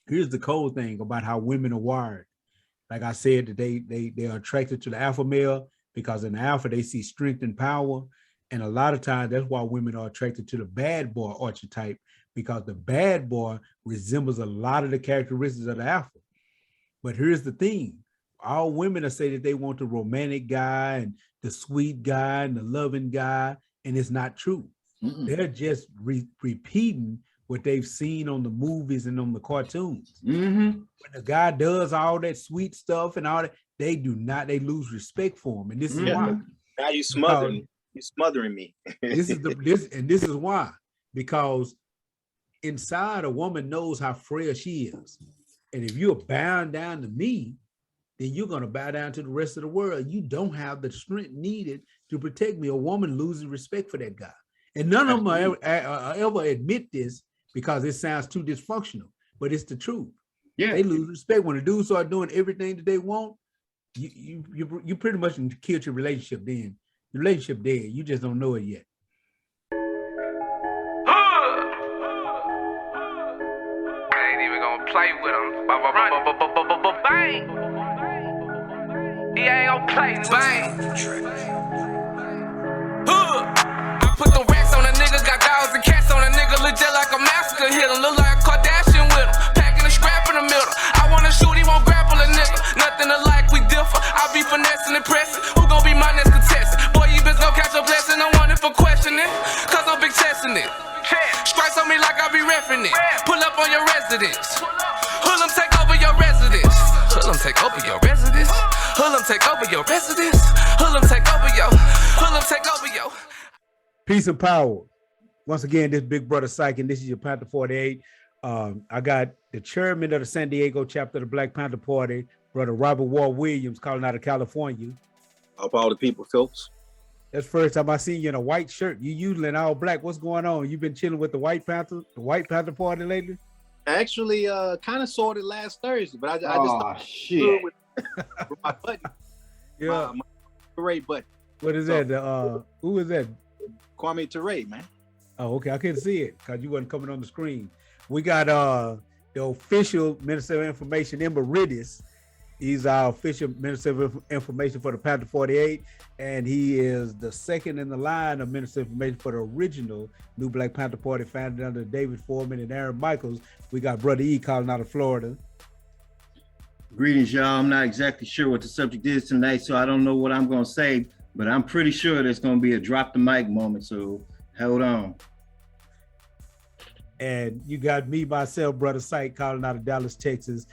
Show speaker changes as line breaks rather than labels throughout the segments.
here's the cold thing about how women are wired. Like I said, that they are attracted to the alpha male because in the alpha they see strength and power. And a lot of times that's why women are attracted to the bad boy archetype, because the bad boy resembles a lot of the characteristics of the alpha. But here's the thing. All women are saying that they want the romantic guy and the sweet guy and the loving guy, and it's not true. They're just repeating what they've seen on the movies and on the cartoons. When the guy does all that sweet stuff and all that, they lose respect for him. And this is why.
Now you're smothering me.
This is why. Because inside, a woman knows how frail she is. And if you're bowing down to me, then you're going to bow down to the rest of the world. You don't have the strength needed to protect me. A woman loses respect for that guy. And none of them ever admit this because it sounds too dysfunctional, but it's the truth. Yeah, they lose respect when the dudes start doing everything that they want. You pretty much killed your relationship. Then the relationship dead. You just don't know it yet.
I ain't even gonna play with him. Bang. He ain't gonna play. Bang. I put the racks on a nigga, got dogs and cats on a nigga, legit like a massacre hit him, look like a Kardashian with him, packing a scrap in the middle. I wanna shoot, he won't grapple a nigga, nothing alike, we differ. I be finessing and pressing, who gon' be my next contestant? Boy, you bitch gon' catch a blessing, I'm wanting for questioning, cause I'm big testing it. Strikes on me like I be reffing it, pull up on your residence, Hoodlum take over your residence, Hoodlum take over your residence, Hoodlum take over your residence, Hoodlum take over your, Hoodlum take over your.
Peace and power. Once again, this Big Brother Psyche, and this is your Panther 48. I got the chairman of the San Diego chapter of the Black Panther Party, Brother Robert Ward Williams, calling out of California.
Up all the people, folks.
That's the first time I seen you in a white shirt. You usually in all black. What's going on? You been chilling with the White Panther Party lately?
Actually, kind of sorted last Thursday, but I just
shit
with my button.
Yeah,
my parade button.
What is that? Who is that?
Kwame Ture, man.
Oh, okay. I couldn't see it because you wasn't coming on the screen. We got the official Minister of Information, Emeritus. He's our official Minister of Information for the Panther 48, and he is the second in the line of Minister of Information for the original New Black Panther Party, founded under David Foreman and Aaron Michaels. We got Brother E calling out of Florida.
Greetings, y'all. I'm not exactly sure what the subject is tonight, so I don't know what I'm going to say, but I'm pretty sure there's going to be a drop the mic moment, so hold on.
And you got me, myself, Brother Psyche, calling out of Dallas, Texas.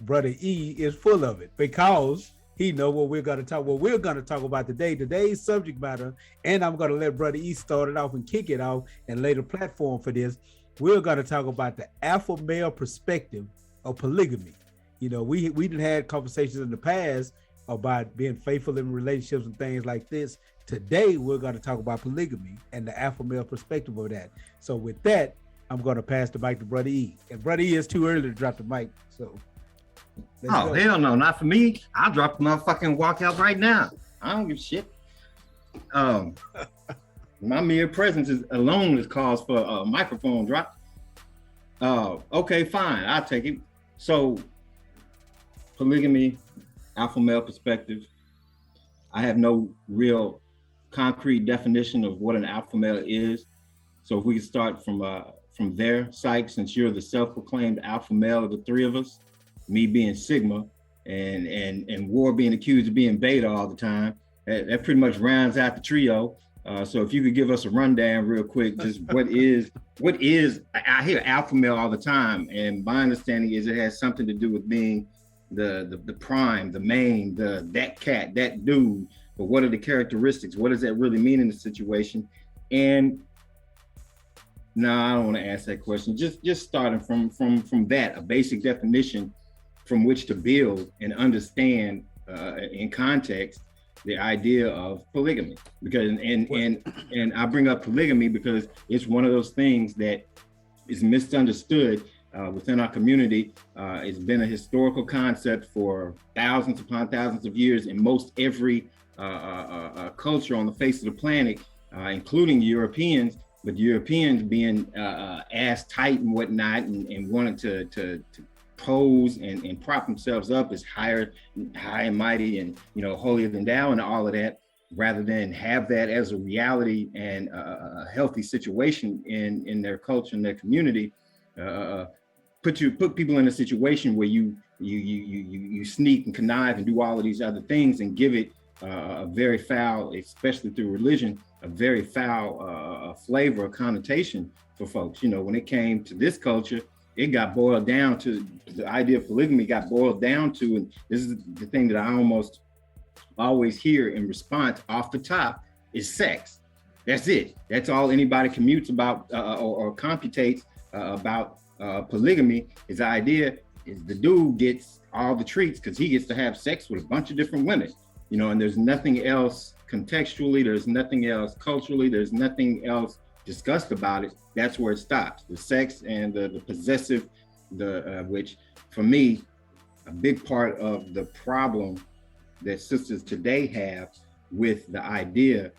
Brother E is full of it because he know what we're going to talk. What we're going to talk about today's subject matter, and I'm going to let Brother E start it off and kick it off and lay the platform for this. We're going to talk about the alpha male perspective of polygamy. You know, we done had conversations in the past about being faithful in relationships and things like this. Today, we're going to talk about polygamy and the alpha male perspective of that. So with that, I'm going to pass the mic to Brother E. And Brother E is too early to drop the mic, so.
Oh, hell no, not for me. I'll drop the motherfucking walkout right now. I don't give a shit. My mere presence alone is cause for a microphone drop. Okay, fine, I'll take it. So, polygamy, alpha male perspective. I have no real concrete definition of what an alpha male is. So if we could start from there, Psyche, since you're the self-proclaimed alpha male of the three of us, me being Sigma, and War being accused of being Beta all the time, that pretty much rounds out the trio. So if you could give us a rundown real quick, just what is, I hear alpha male all the time, and my understanding is it has something to do with being the prime, the main, that cat, that dude. But what are the characteristics? What does that really mean in the situation? And no, I don't want to ask that question. Just starting from that, a basic definition from which to build and understand in context the idea of polygamy. Because and I bring up polygamy because it's one of those things that is misunderstood within our community. It's been a historical concept for thousands upon thousands of years in most every culture on the face of the planet, including Europeans. But Europeans being ass tight and whatnot, and wanted to pose and prop themselves up as high and mighty and holier than thou and all of that, rather than have that as a reality and a healthy situation in their culture and their community. Put people in a situation where you sneak and connive and do all of these other things and give it a very foul, especially through religion, a very foul flavor or connotation for folks. When it came to this culture, it got boiled down to the idea of polygamy got boiled down to, and this is the thing that I almost always hear in response off the top, is sex. That's it. That's all anybody commutes about or computates about polygamy. Is the idea is the dude gets all the treats because he gets to have sex with a bunch of different women, and there's nothing else contextually, there's nothing else culturally, there's nothing else discussed about it. That's where it stops. The sex and the possessive, which for me, a big part of the problem that sisters today have with the idea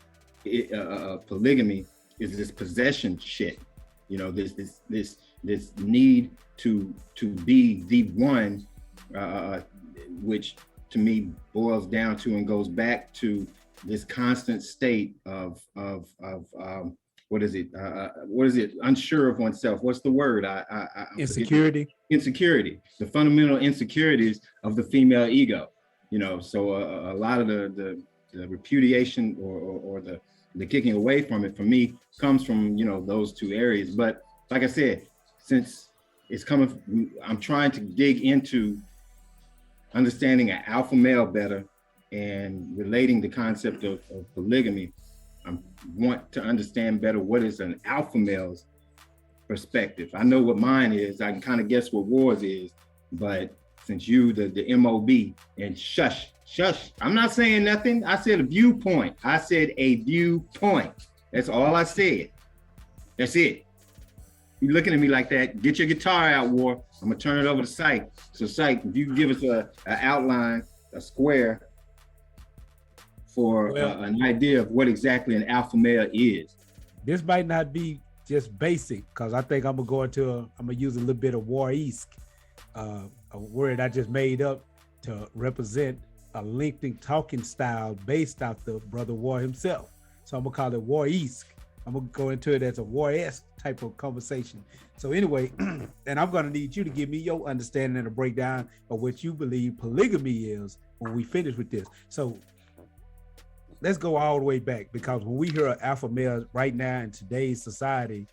of polygamy is this possession shit. This need to be the one, which to me boils down to and goes back to this constant state of what is it? Unsure of oneself. What's the word?
Insecurity.
Insecurity. The fundamental insecurities of the female ego. So a lot of the repudiation or the kicking away from it for me comes from those two areas. But like I said, since it's coming, I'm trying to dig into understanding an alpha male better and relating the concept of polygamy. I want to understand better what is an alpha male's perspective. I know what mine is. I can kind of guess what Wars is, but since you, the MOB, and shush, I'm not saying nothing. I said a viewpoint. I said a viewpoint. That's all I said. That's it. You looking at me like that, get your guitar out, War. I'm gonna turn it over to Psyche. So Psyche, if you can give us an outline, a square, for an idea of what exactly an alpha male is.
This might not be just basic, because I think I'm gonna use a little bit of war-esque, a word I just made up to represent a lengthy talking style based off the Brother War himself. So I'm gonna call it war-esque. I'm gonna go into it as a war-esque type of conversation. So anyway, and I'm gonna need you to give me your understanding and a breakdown of what you believe polygamy is when we finish with this. So let's go all the way back, because when we hear alpha male right now in today's society,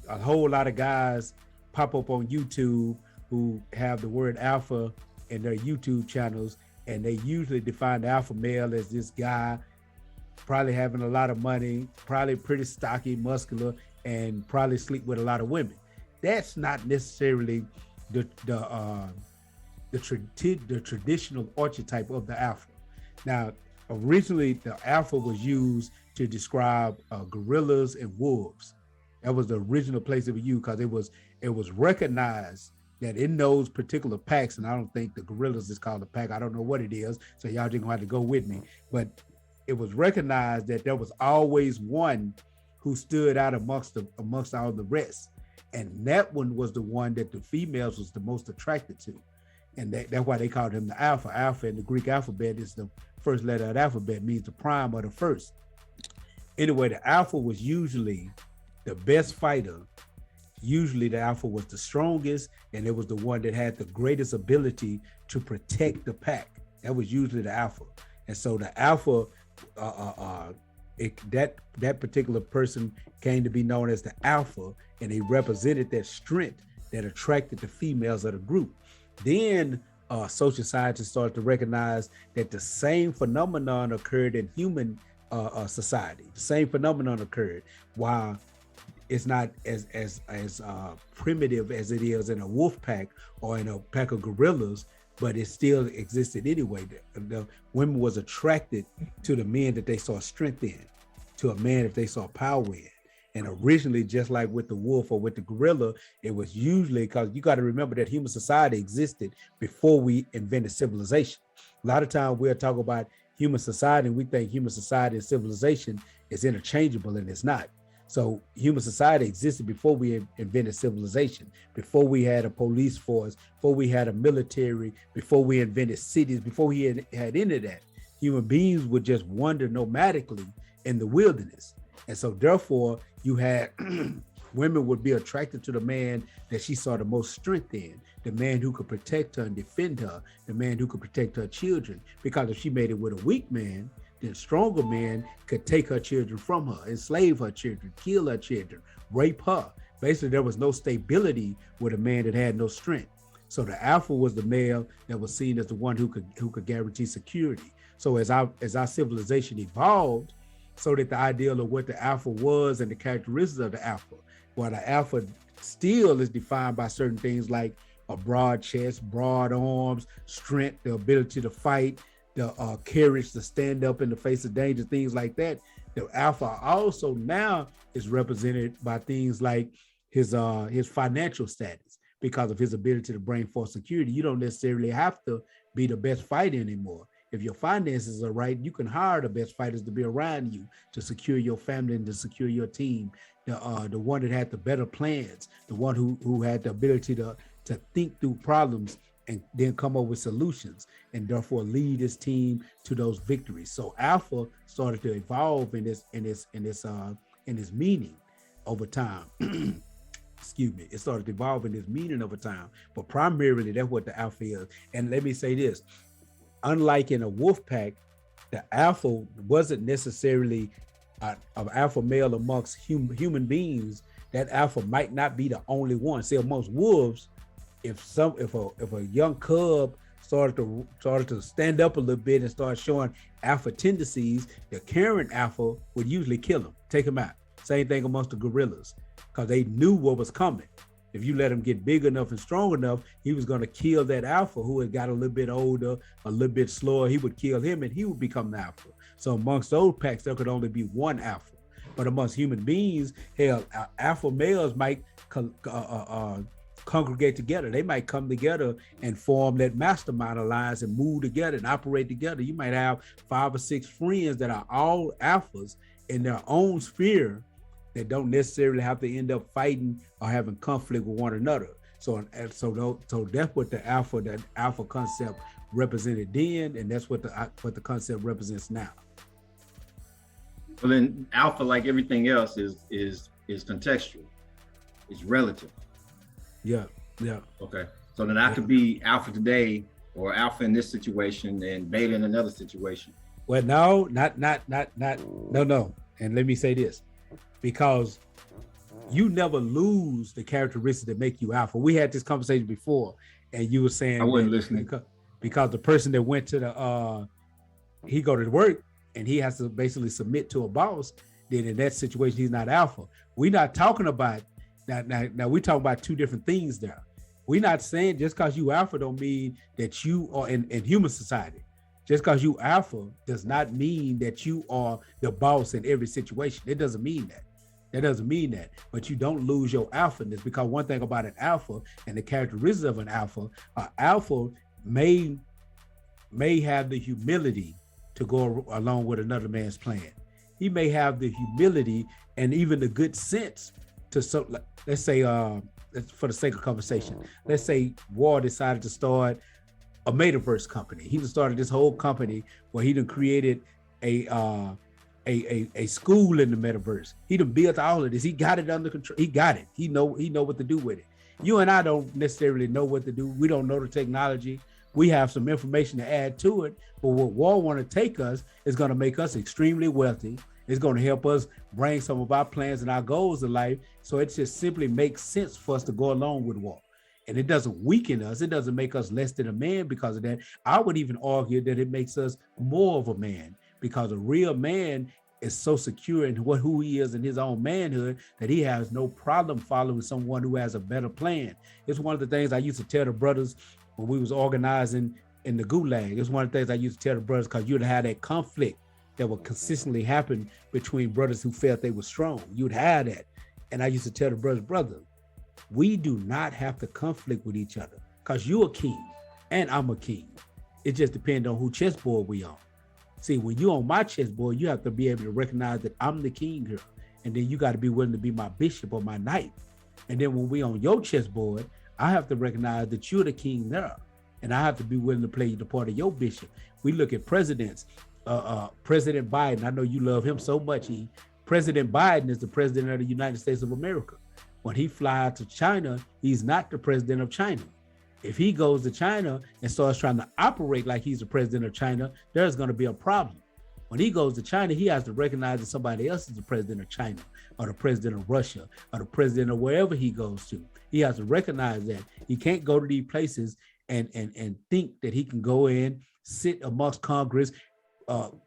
a whole lot of guys pop up on YouTube who have the word alpha in their YouTube channels, and they usually define the alpha male as this guy probably having a lot of money, probably pretty stocky, muscular, and probably sleep with a lot of women. That's not necessarily the traditional archetype of the alpha. Now, originally, the alpha was used to describe gorillas and wolves. That was the original place it was used, because it was recognized that in those particular packs, and I don't think the gorillas is called a pack, I don't know what it is, so y'all just gonna have to go with me, but it was recognized that there was always one who stood out amongst all the rest, and that one was the one that the females was the most attracted to, and that's why they called him the alpha. Alpha in the Greek alphabet is the first letter of the alphabet, means the prime or the first. Anyway, the alpha was usually the best fighter. Usually the alpha was the strongest, and it was the one that had the greatest ability to protect the pack. That was usually the alpha. And so the alpha, that particular person came to be known as the alpha, and they represented that strength that attracted the females of the group. Then social scientists started to recognize that the same phenomenon occurred in human society. The same phenomenon occurred, while it's not as primitive as it is in a wolf pack or in a pack of gorillas, but it still existed anyway. The women was attracted to the men that they saw strength in, to a man that they saw power in. And originally, just like with the wolf or with the gorilla, it was usually, because you got to remember that human society existed before we invented civilization. A lot of times we'll talk about human society and we think human society and civilization is interchangeable, and it's not. So human society existed before we invented civilization, before we had a police force, before we had a military, before we invented cities, before we had any of that. Human beings would just wander nomadically in the wilderness. And so therefore you had women would be attracted to the man that she saw the most strength in, the man who could protect her and defend her, the man who could protect her children. Because if she made it with a weak man, then stronger men could take her children from her, enslave her children, kill her children, rape her. Basically, there was no stability with a man that had no strength. So the alpha was the male that was seen as the one who could guarantee security. So as our civilization evolved, so that the ideal of what the alpha was and the characteristics of the alpha, while the alpha still is defined by certain things like a broad chest, broad arms, strength, the ability to fight, the courage to stand up in the face of danger, things like that. The alpha also now is represented by things like his financial status, because of his ability to bring forth security. You don't necessarily have to be the best fighter anymore. If your finances are right, you can hire the best fighters to be around you to secure your family and to secure your team. The one that had the better plans, the one who had the ability to think through problems and then come up with solutions, and therefore lead his team to those victories. So alpha started to evolve in this meaning over time. Excuse me. It started to evolve in this meaning over time, but primarily that's what the alpha is. And let me say this: unlike in a wolf pack, the alpha wasn't necessarily an alpha male amongst human beings. That alpha might not be the only one. See, amongst wolves, if a young cub started to stand up a little bit and start showing alpha tendencies, the current alpha would usually kill him, take him out. Same thing amongst the gorillas, because they knew what was coming. If you let him get big enough and strong enough, he was going to kill that alpha who had got a little bit older, a little bit slower. He would kill him and he would become the alpha. So amongst those packs, there could only be one alpha. But amongst human beings, hell, alpha males might congregate together. They might come together and form that mastermind alliance and move together and operate together. You might have 5 or 6 friends that are all alphas in their own sphere that don't necessarily have to end up fighting or having conflict with one another. So that's what the alpha concept represented then, and that's what the concept represents now.
Well, then alpha, like everything else, is contextual. It's relative.
Yeah.
Okay. So then I could be alpha today or alpha in this situation and beta in another situation.
Well, no. And let me say this, because you never lose the characteristics that make you alpha. We had this conversation before, and you were saying
I wasn't listening
because the person that went to he go to work and he has to basically submit to a boss. Then in that situation, he's not alpha. We're not talking about now. We're talking about 2 different things there. We're not saying just because you alpha don't mean that you are in human society. Just because you alpha does not mean that you are the boss in every situation. It doesn't mean that. That doesn't mean that. But you don't lose your alphaness, because one thing about an alpha and the characteristics of an alpha may have the humility to go along with another man's plan. He may have the humility and even the good sense to, so let's say, for the sake of conversation, let's say War decided to start a metaverse company. He just started this whole company where he done created a school in the metaverse. He done built all of this. He got it under control. He got it. He know what to do with it. You and I don't necessarily know what to do. We don't know the technology. We have some information to add to it, but what War want to take us is going to make us extremely wealthy. It's going to help us bring some of our plans and our goals in life. So it just simply makes sense for us to go along with War. And it doesn't weaken us. It doesn't make us less than a man because of that. I would even argue that it makes us more of a man, because a real man is so secure in who he is in his own manhood that he has no problem following someone who has a better plan. It's one of the things I used to tell the brothers when we was organizing in the gulag. It's one of the things I used to tell the brothers, because you'd have that conflict that would consistently happen between brothers who felt they were strong. You'd have that. And I used to tell the brothers, brother, we do not have to conflict with each other, because you're a king and I'm a king. It just depends on who chessboard we on. See, when you're on my chessboard, you have to be able to recognize that I'm the king here. and then you got to be willing to be my bishop or my knight. And then when we on your chessboard, I have to recognize that you're the king there, and I have to be willing to play the part of your bishop. We look at presidents. President Biden, I know you love him so much. President Biden is the president of the United States of America. When he flies to China, he's not the president of China. If he goes to China and starts trying to operate like he's the president of China, there's going to be a problem. When he goes to China, he has to recognize that somebody else is the president of China or the president of Russia or the president of wherever he goes to. He has to recognize that. He can't go to these places and think that he can go in, sit amongst Congress,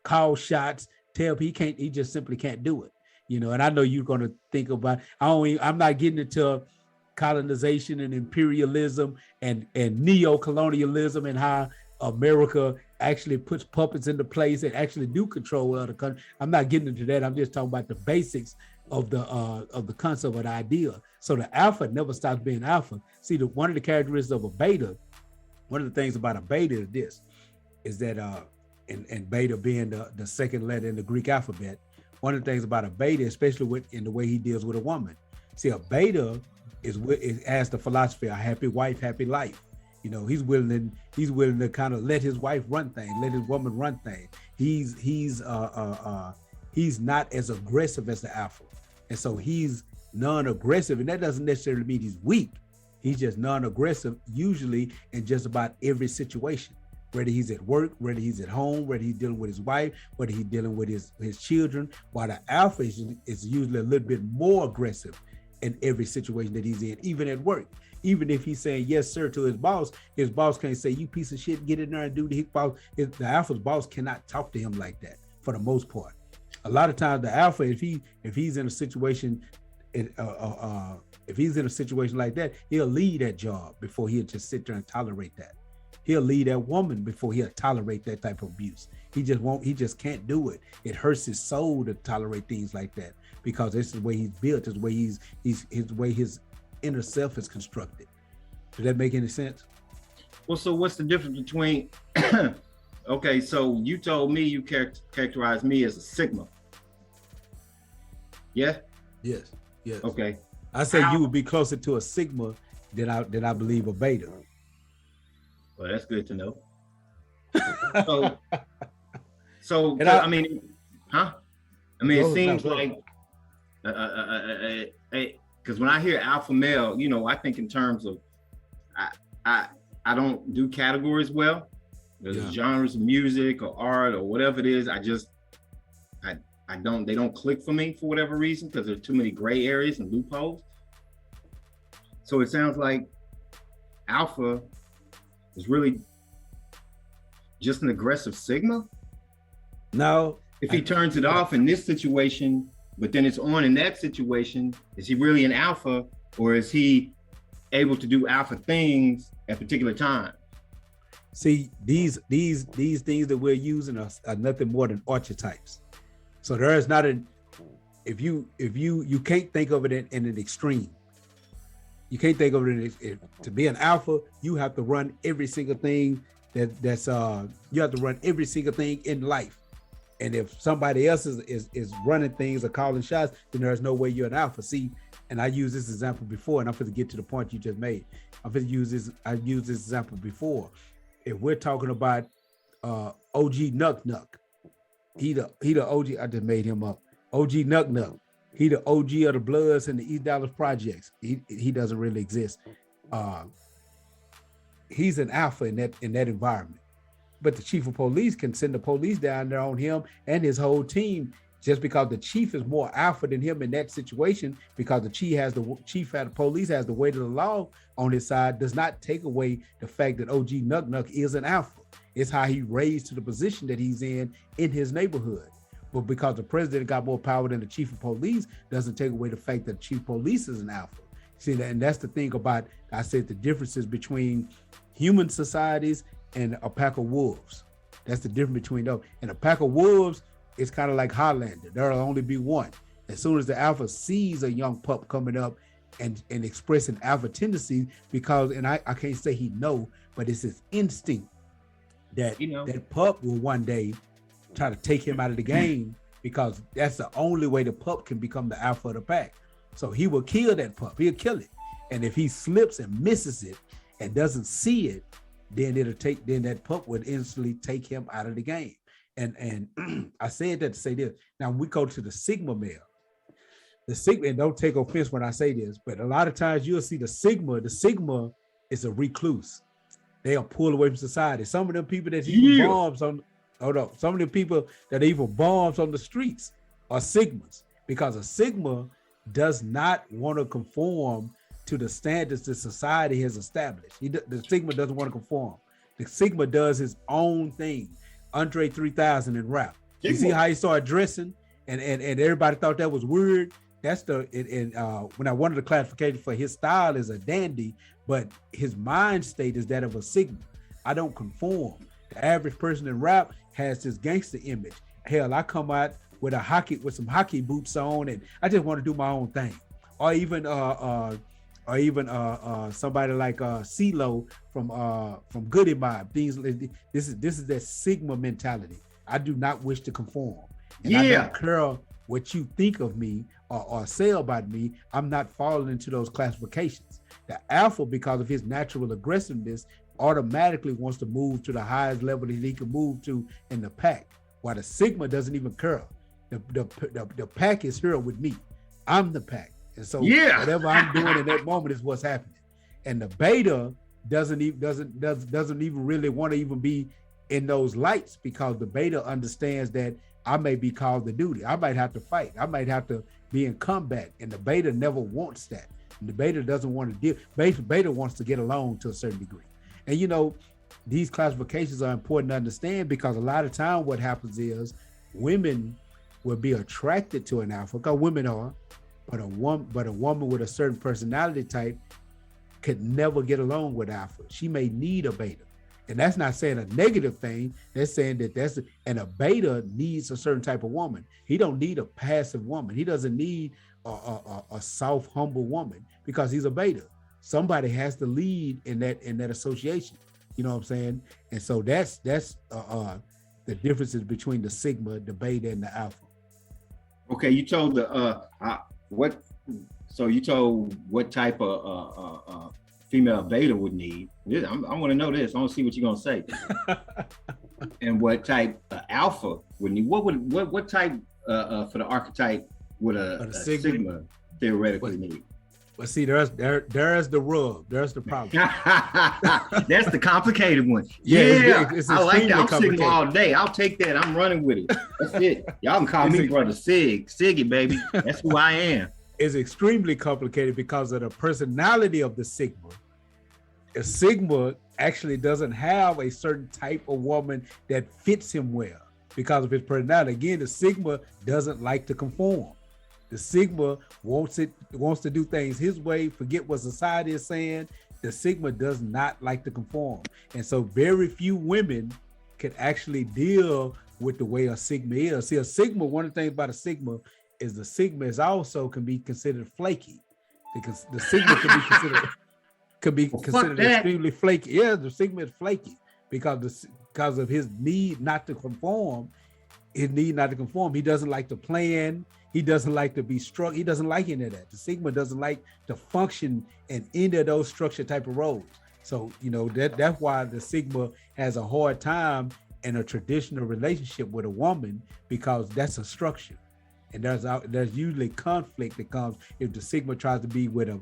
call shots, tell people he just simply can't do it. You know, and I know you're going to think about, I'm not getting into colonization and imperialism and neo-colonialism and how America actually puts puppets into place and actually do control other countries. I'm not getting into that. I'm just talking about the basics of the concept of the idea. So the alpha never stops being alpha. See, one of the characteristics of a beta, one of the things about a beta is that and beta being the second letter in the Greek alphabet, one of the things about a beta, especially in the way he deals with a woman. See, a beta has the philosophy, a happy wife, happy life. You know, he's willing to kind of let his wife run things, let his woman run things. He's not as aggressive as the alpha. And so he's non-aggressive, and that doesn't necessarily mean he's weak. He's just non-aggressive, usually in just about every situation. Whether he's at work, whether he's at home, whether he's dealing with his wife, whether he's dealing with his children, while the alpha is usually a little bit more aggressive in every situation that he's in, even at work. Even if he's saying yes, sir, to his boss can't say, you piece of shit, get in there and do the boss. The alpha's boss cannot talk to him like that for the most part. A lot of times the alpha, if he's in a situation, if he's in a situation like that, he'll leave that job before he'll just sit there and tolerate that. He'll leave that woman before he'll tolerate that type of abuse. He just can't do it. It hurts his soul to tolerate things like that because this is the way he's built, this is the way his inner self is constructed. Does that make any sense?
Well, so what's the difference between, okay, so you told me you characterized me as a sigma. Yeah? Yes. Okay.
I say you would be closer to a sigma than I believe a beta.
Well, that's good to know. So I mean, it seems like, because when I hear alpha male, you know, I think in terms of, I don't do categories well. There's genres of music or art or whatever it is. They don't click for me for whatever reason, because there's too many gray areas and loopholes. So it sounds like alpha is really just an aggressive sigma.
No.
If he turns it off in this situation, but then it's on in that situation, is he really an alpha, or is he able to do alpha things at particular times?
See, these things that we're using are nothing more than archetypes. So there is not if you can't think of it in an extreme. You can't think of it to be an alpha. You have to run every single thing you have to run every single thing in life. And if somebody else is running things or calling shots, then there's no way you're an alpha. See, and I used this example before, and I'm going to get to the point you just made. I've used this example before. If we're talking about OG Nuck Nuck, he the OG. I just made him up. OG Nuck Nuck. He the OG of the Bloods and the East Dallas Projects. He doesn't really exist. He's an alpha in that environment. But the chief of police can send the police down there on him and his whole team just because the chief is more alpha than him in that situation, because the chief of the police has the weight of the law on his side, does not take away the fact that OG Nuck Nuck is an alpha. It's how he raised to the position that he's in his neighborhood. But because the president got more power than the chief of police, doesn't take away the fact that the chief of police is an alpha. See, and that's the thing about, I said, the differences between human societies and a pack of wolves. That's the difference between those. And a pack of wolves is kind of like Highlander. There'll only be one. As soon as the alpha sees a young pup coming up and expressing alpha tendencies, because, and I can't say he know, but it's his instinct that that pup will one day try to take him out of the game because that's the only way the pup can become the alpha of the pack. So he will kill that pup. He'll kill it. And if he slips and misses it and doesn't see it, then then that pup would instantly take him out of the game. And I said that to say this. Now we go to the Sigma male. The Sigma, and don't take offense when I say this, but a lot of times you'll see the Sigma is a recluse. They'll pull away from society. Some of them people that even bombs on, some of the people that even bombs on the streets are Sigmas, because a Sigma does not want to conform to the standards that society has established. The Sigma doesn't want to conform. The Sigma does his own thing. Andre 3000 in rap. You see how he started dressing, and everybody thought that was weird. That's when I wanted the classification for his style is a dandy, but his mind state is that of a Sigma. I don't conform. The average person in rap has this gangster image. Hell, I come out with some hockey boots on, and I just want to do my own thing. Or even somebody like CeeLo from Goody Mob. This is that Sigma mentality. I do not wish to conform. And I don't care what you think of me or say about me. I'm not falling into those classifications. The alpha, because of his natural aggressiveness, automatically wants to move to the highest level that he can move to in the pack, while the Sigma doesn't even care. The pack is here with me. I'm the pack. And so whatever I'm doing in that moment is what's happening. And the beta doesn't even really want to even be in those lights, because the beta understands that I may be called to duty. I might have to fight. I might have to be in combat. And the beta never wants that. And the beta doesn't want to deal. Beta wants to get along to a certain degree. And these classifications are important to understand, because a lot of time what happens is women will be attracted to an alpha, because women are, but a woman with a certain personality type could never get along with alpha. She may need a beta. And that's not saying a negative thing. That's saying that and a beta needs a certain type of woman. He don't need a passive woman. He doesn't need a soft, humble woman, because he's a beta. Somebody has to lead in that association. You know what I'm saying? And so that's the differences between the Sigma, the beta, and the alpha. Okay,
you told you told what type of female beta would need. I want to know this. I want to see what you're gonna say. And what type alpha would need? What type for the archetype would a Sigma theoretically need?
But see, there's the rub. There's the problem.
That's the complicated one. It's I like that. I'm Sigma all day. I'll take that. I'm running with it. That's it. Y'all can call me Brother Siggy, baby. That's who I am.
Is extremely complicated because of the personality of the Sigma. A Sigma actually doesn't have a certain type of woman that fits him well because of his personality. Again, the Sigma doesn't like to conform. The Sigma wants to do things his way, forget what society is saying. The Sigma does not like to conform. And so very few women can actually deal with the way a Sigma is. See, a Sigma, one of the things about a Sigma is the Sigma is also can be considered flaky, because the Sigma could be considered extremely flaky. Yeah, the Sigma is flaky because of his need not to conform. He doesn't like to plan. He doesn't like to be struck. He doesn't like any of that. The Sigma doesn't like to function in any of those structured type of roles. So, that's why the Sigma has a hard time in a traditional relationship with a woman, because that's a structure. And there's usually conflict that comes if the Sigma tries to be with a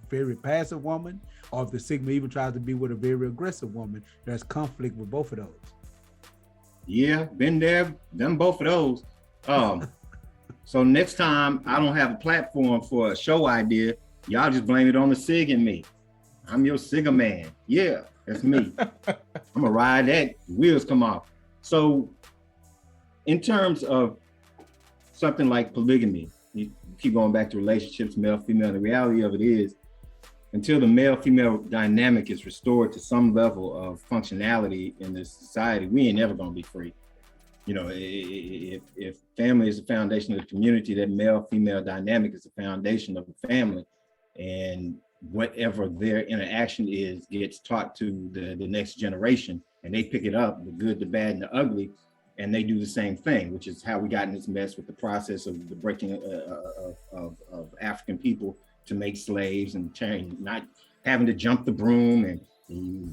very passive woman, or if the Sigma even tries to be with a very aggressive woman. There's conflict with both of those.
Yeah, been there, done both of those. So next time I don't have a platform for a show idea, y'all just blame it on the Sig and me. I'm your Sigma man. Yeah, that's me. I'm gonna ride that, the wheels come off. So in terms of something like polygamy, you keep going back to relationships, male, female, the reality of it is, until the male-female dynamic is restored to some level of functionality in this society, we ain't never gonna be free. If family is the foundation of the community, that male-female dynamic is the foundation of the family, and whatever their interaction is gets taught to the next generation, and they pick it up, the good, the bad, and the ugly, and they do the same thing, which is how we got in this mess with the process of the breaking of African people to make slaves and not having to jump the broom and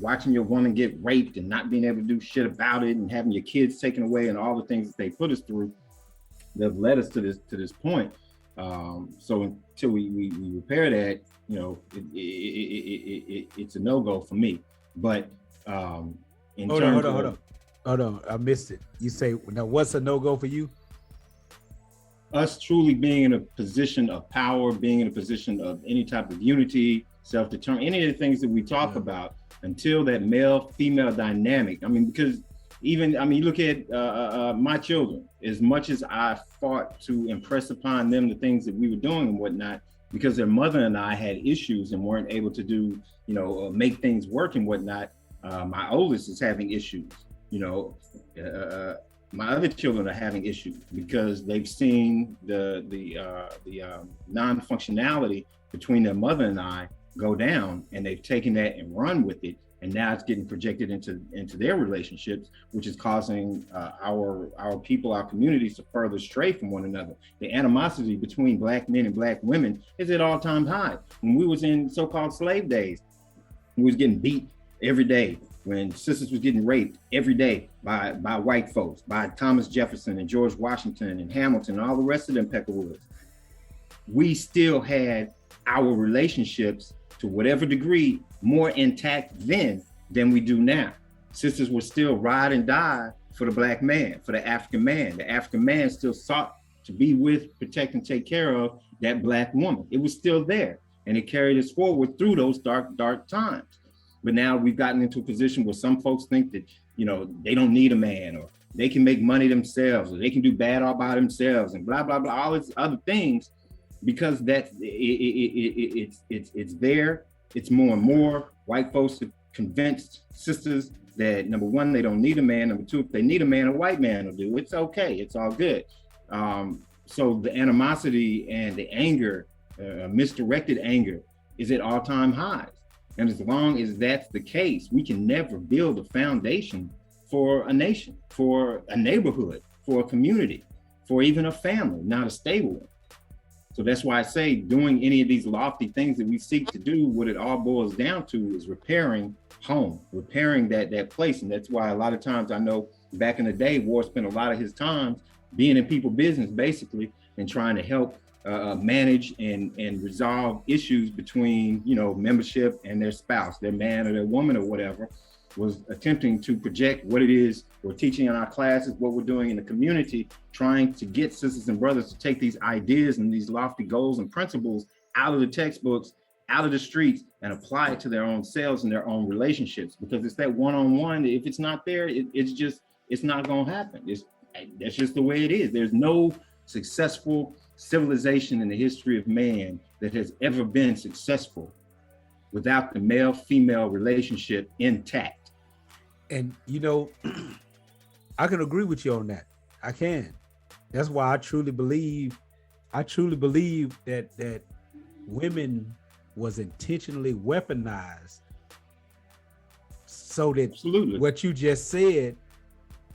watching your woman get raped and not being able to do shit about it and having your kids taken away and all the things that they put us through that have led us to this point. So until we repair that, it's a no-go for me. But hold
on, I missed it. You say, now what's a no-go for you?
Us truly being in a position of power, being in a position of any type of unity, self-determination, any of the things that we talk about, until that male-female dynamic. Because you look at my children, as much as I fought to impress upon them the things that we were doing and whatnot, because their mother and I had issues and weren't able to do, make things work and whatnot. My oldest is having issues, my other children are having issues because they've seen the non-functionality between their mother and I go down, and they've taken that and run with it. And now it's getting projected into their relationships, which is causing our people, our communities to further stray from one another. The animosity between Black men and Black women is at all-time high. When we was in so-called slave days, we was getting beat every day. When sisters was getting raped every day by white folks, by Thomas Jefferson and George Washington and Hamilton and all the rest of them peckerwoods, we still had our relationships to whatever degree more intact then than we do now. Sisters would still ride and die for the Black man, for the African man. The African man still sought to be with, protect, and take care of that Black woman. It was still there, and it carried us forward through those dark times. But now we've gotten into a position where some folks think that, they don't need a man, or they can make money themselves, or they can do bad all by themselves, and blah, blah, blah, all these other things, because that's it's there. It's more and more. White folks have convinced sisters that, number one, they don't need a man. Number two, if they need a man, a white man will do. It's okay. It's all good. So the animosity and the anger, misdirected anger, is at all-time highs. And as long as that's the case, we can never build a foundation for a nation, for a neighborhood, for a community, for even a family, not a stable one. So that's why I say doing any of these lofty things that we seek to do, what it all boils down to is repairing home, repairing that place. And that's why a lot of times, I know back in the day, Ward spent a lot of his time being in people's business, basically, and trying to help manage and resolve issues between, membership and their spouse, their man or their woman or whatever, was attempting to project what it is we're teaching in our classes, what we're doing in the community, trying to get sisters and brothers to take these ideas and these lofty goals and principles out of the textbooks, out of the streets, and apply it to their own selves and their own relationships. Because it's that one-on-one, if it's not there, it's not gonna happen. That's just the way it is. There's no successful civilization in the history of man that has ever been successful without the male-female relationship intact.
And I can agree with you on that. I can. That's why I truly believe that women was intentionally weaponized so that
Absolutely.
What you just said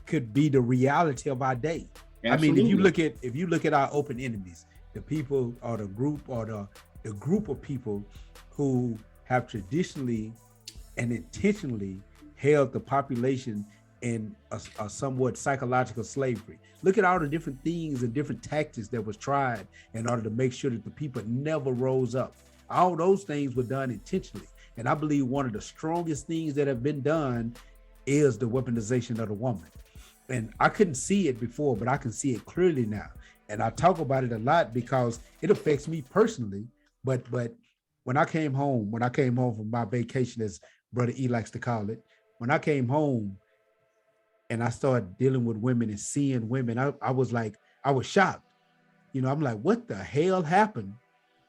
could be the reality of our day.
Absolutely.
I mean, if you look at our open enemies, the people or the group or the group of people who have traditionally and intentionally held the population in a somewhat psychological slavery. Look at all the different things and different tactics that was tried in order to make sure that the people never rose up. All those things were done intentionally. And I believe one of the strongest things that have been done is the weaponization of the woman. And I couldn't see it before, but I can see it clearly now. And I talk about it a lot because it affects me personally. But when I came home from my vacation, as Brother E likes to call it, when I came home and I started dealing with women and seeing women, I was shocked. I'm like, what the hell happened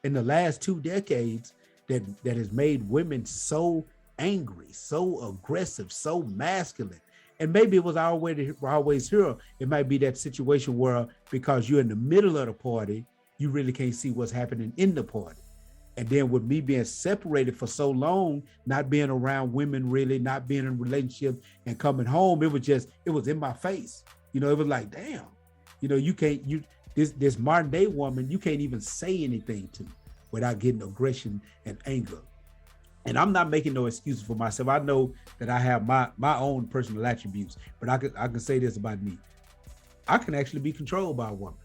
in the last 2 decades that has made women so angry, so aggressive, so masculine? And maybe it was always here. It might be that situation where, because you're in the middle of the party, you really can't see what's happening in the party. And then with me being separated for so long, not being around women, really not being in a relationship and coming home, it was in my face. You know, it was like, damn, you know, this modern day woman, you can't even say anything to without getting aggression and anger. And I'm not making no excuses for myself. I know that I have my own personal attributes, but I can say this about me. I can actually be controlled by a woman.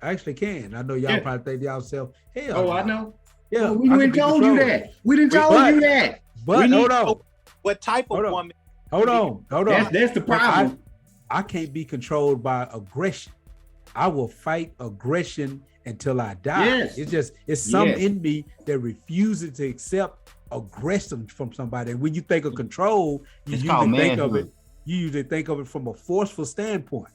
I actually can. I know y'all probably think to yourself, hell.
Oh, I know.
Yeah,
well, we didn't told you that. We didn't told you that.
But hold on.
What type of woman?
Hold on.
That's the problem.
I can't be controlled by aggression. I will fight aggression until I die. Yes. It's something in me that refuses to accept aggression from somebody. And when you think of control, you usually think of it from a forceful standpoint.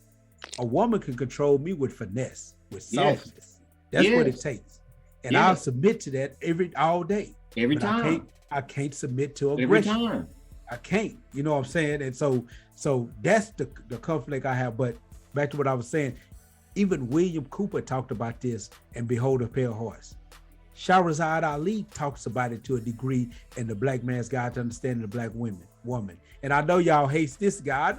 A woman can control me with finesse, with softness. That's what it takes. And I'll submit to that all day. Every time. I can't submit to aggression. Every time. I can't. You know what I'm saying? And so that's the conflict I have. But back to what I was saying, even William Cooper talked about this in Behold a Pale Horse. Shahrazad Ali talks about it to a degree in The Black Man's Guide to Understanding the Black Woman. And I know y'all hate this guy.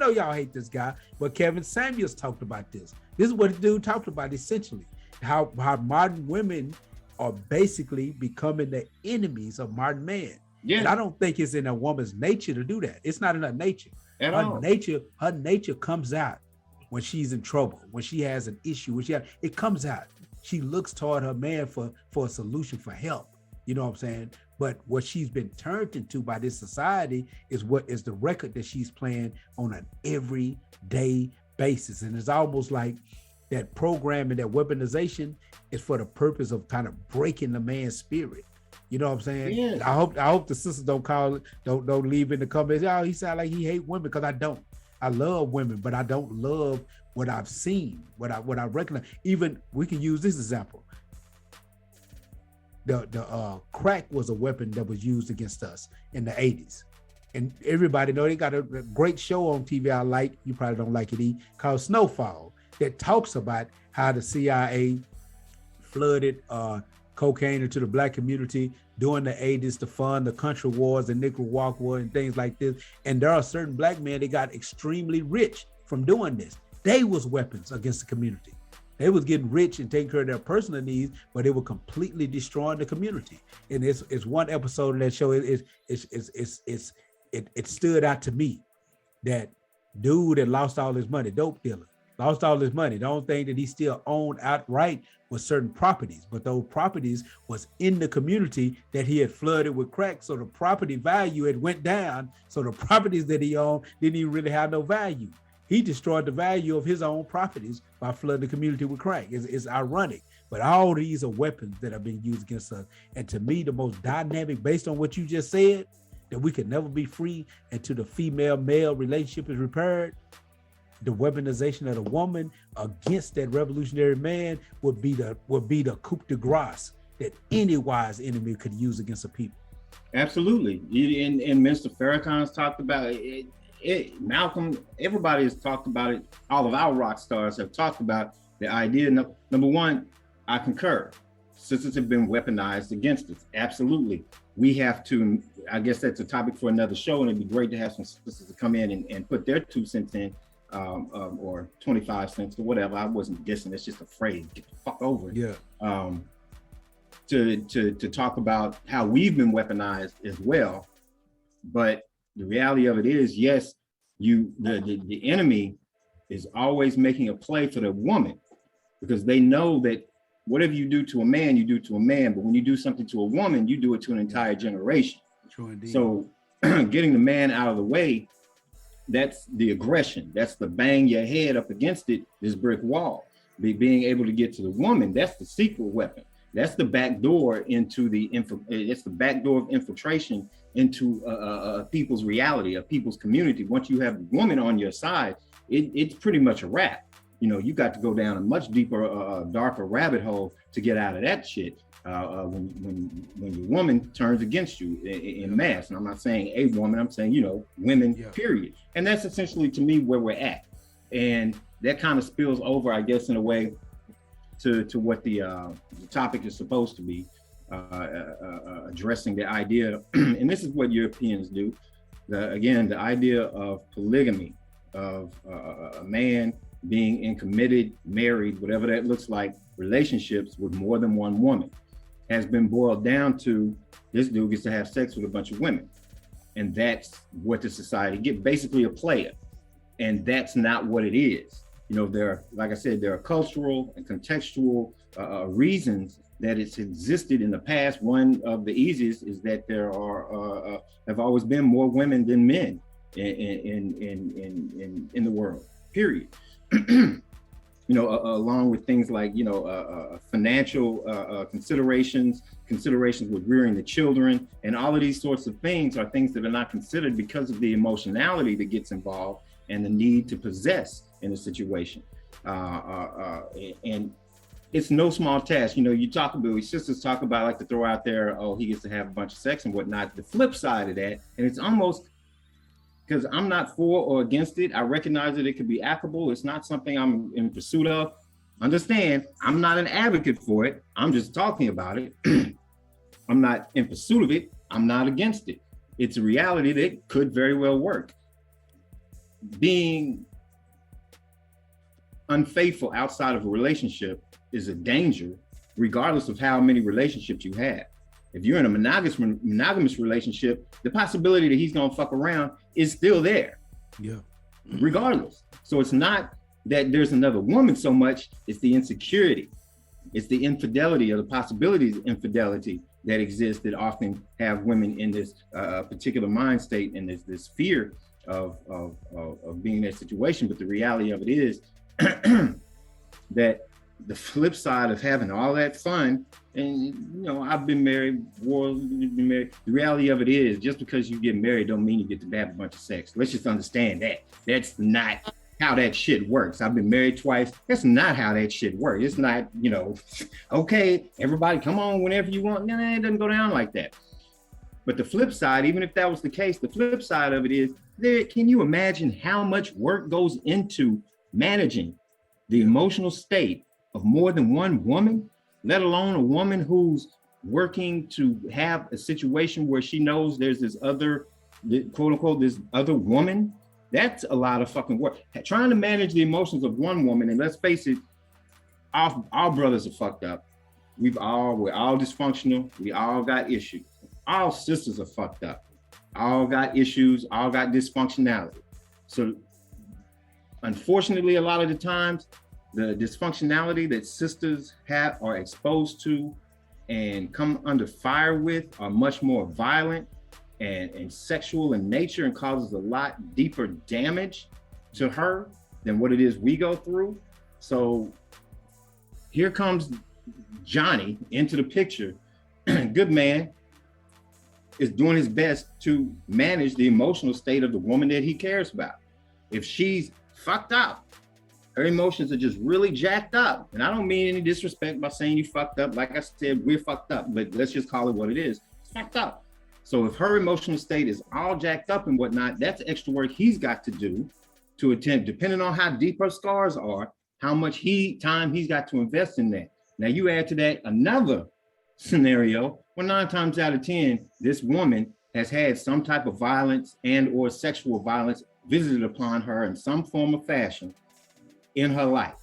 But Kevin Samuels talked about this. This is what the dude talked about essentially. How modern women are basically becoming the enemies of modern men. Yeah. And I don't think it's in a woman's nature to do that. It's not in her nature. Her nature comes out when she's in trouble, when she has an issue, it comes out. She looks toward her man for a solution, for help. You know what I'm saying? But what she's been turned into by this society is what is the record that she's playing on an everyday basis. And it's almost like that programming, that weaponization is for the purpose of kind of breaking the man's spirit. You know what I'm saying? Yeah. I hope the sisters don't leave in the comments, oh, he sound like he hate women, because I don't. I love women, but I don't love what I've seen, what I recognize. Even we can use this example. The crack was a weapon that was used against us in the 80s. And everybody know they got a great show on TV I like, you probably don't like it, called Snowfall, that talks about how the CIA flooded cocaine into the Black community during the 80s to fund the country wars in Nicaragua and things like this. And there are certain Black men that got extremely rich from doing this. They was weapons against the community. They was getting rich and taking care of their personal needs, but they were completely destroying the community. And it's one episode of that show. It stood out to me that dude that lost all his money, dope dealer, lost all his money. The only thing that he still owned outright was certain properties, but those properties was in the community that he had flooded with crack. So the property value had went down. So the properties that he owned didn't even really have no value. He destroyed the value of his own properties by flooding the community with crack. It's ironic, but all these are weapons that are being used against us. And to me, the most dynamic, based on what you just said, that we could never be free until the female-male relationship is repaired, the weaponization of the woman against that revolutionary man would be the coup de grace that any wise enemy could use against a people. Absolutely. And Mr. Farrakhan's talked about it. Malcolm, everybody has talked about it. All of our rock stars have talked about the idea. Number one, I concur. Sisters have been weaponized against us. Absolutely. We have to, I guess that's a topic for another show, and it'd be great to have some sisters to come in and put their 2 cents in, or 25 cents or whatever. I wasn't dissing, it's just a phrase. Get the fuck over it. Yeah. To talk about how we've been weaponized as well. But the reality of it is, yes, the enemy is always making a play for the woman, because they know that whatever you do to a man, you do to a man. But when you do something to a woman, you do it to an entire generation. True indeed. So getting the man out of the way, that's the aggression. That's the bang your head up against this brick wall. Being able to get to the woman, that's the secret weapon. That's the back door into it's the back door of infiltration into people's reality, a people's community. Once you have a woman on your side, it's pretty much a wrap. You know, you got to go down a much deeper, darker rabbit hole to get out of that shit when your woman turns against you in mass. And I'm not saying a woman, I'm saying, women, period. And that's essentially, to me, where we're at. And that kind of spills over, I guess, in a way, to what the topic is supposed to be, addressing the idea, and this is what Europeans do, the idea of polygamy, of a man
being in committed, married, whatever that looks like, relationships with more than one woman has been boiled down to this dude gets to have sex with a bunch of women. And that's what the society get, basically a player. And that's not what it is. You know, like I said, there are cultural and contextual reasons that it's existed in the past. One of the easiest is that there have always been more women than men in the world, period. You know, along with things like, you know, financial considerations with rearing the children, and all of these sorts of things are things that are not considered because of the emotionality that gets involved and the need to possess in a situation. And it's no small task. You know, you talk about, we sisters talk about, like to throw out there, oh, he gets to have a bunch of sex and whatnot. The flip side of that, and it's almost, because I'm not for or against it. I recognize that it could be applicable. It's not something I'm in pursuit of. Understand, I'm not an advocate for it. I'm just talking about it. I'm not in pursuit of it. I'm not against it. It's a reality that could very well work. Being unfaithful outside of a relationship is a danger, regardless of how many relationships you have. If you're in a monogamous relationship, the possibility that he's gonna fuck around is still there.
Yeah.
Regardless. So it's not that there's another woman so much, it's the insecurity. It's the infidelity, or the possibilities of infidelity that exist, that often have women in this particular mind state and this fear of being in that situation. But the reality of it is that the flip side of having all that fun, and you know, I've been married, the reality of it is, just because you get married don't mean you get to have a bunch of sex. Let's just understand that. That's not how that shit works. I've been married twice. That's not how that shit works. It's not, you know, okay, everybody come on whenever you want. No, it doesn't go down like that. But the flip side, even if that was the case, the flip side of it is, can you imagine how much work goes into managing the emotional state of more than one woman, let alone a woman who's working to have a situation where she knows there's this other, quote unquote, this other woman? That's a lot of fucking work. Trying to manage the emotions of one woman, and let's face it, our brothers are fucked up. We're all dysfunctional. We all got issues. All sisters are fucked up. All got issues, all got dysfunctionality. So unfortunately, a lot of the times, the dysfunctionality that sisters are exposed to and come under fire with are much more violent and sexual in nature, and causes a lot deeper damage to her than what it is we go through. So here comes Johnny into the picture. Good man is doing his best to manage the emotional state of the woman that he cares about. If she's fucked up, her emotions are just really jacked up. And I don't mean any disrespect by saying you fucked up. Like I said, we're fucked up, but let's just call it what it is. It's fucked up. So if her emotional state is all jacked up and whatnot, that's extra work he's got to do to attend, depending on how deep her scars are, how much time he's got to invest in that. Now you add to that another scenario where 9 times out of 10, this woman has had some type of violence and or sexual violence visited upon her in some form or fashion in her life.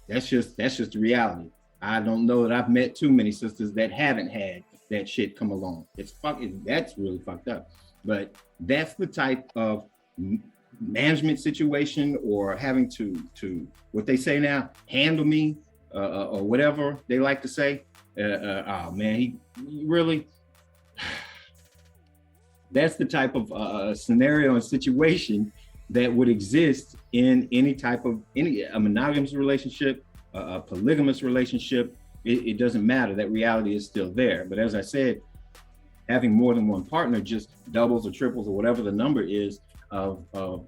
That's just the reality. I don't know that I've met too many sisters that haven't had that shit come along. That's really fucked up. But that's the type of management situation, or having to what they say now, handle me, or whatever they like to say. Oh man, he really, that's the type of scenario and situation that would exist in any type of a monogamous relationship, a polygamous relationship. It doesn't matter. That reality is still there. But as I said, having more than one partner just doubles or triples or whatever the number is of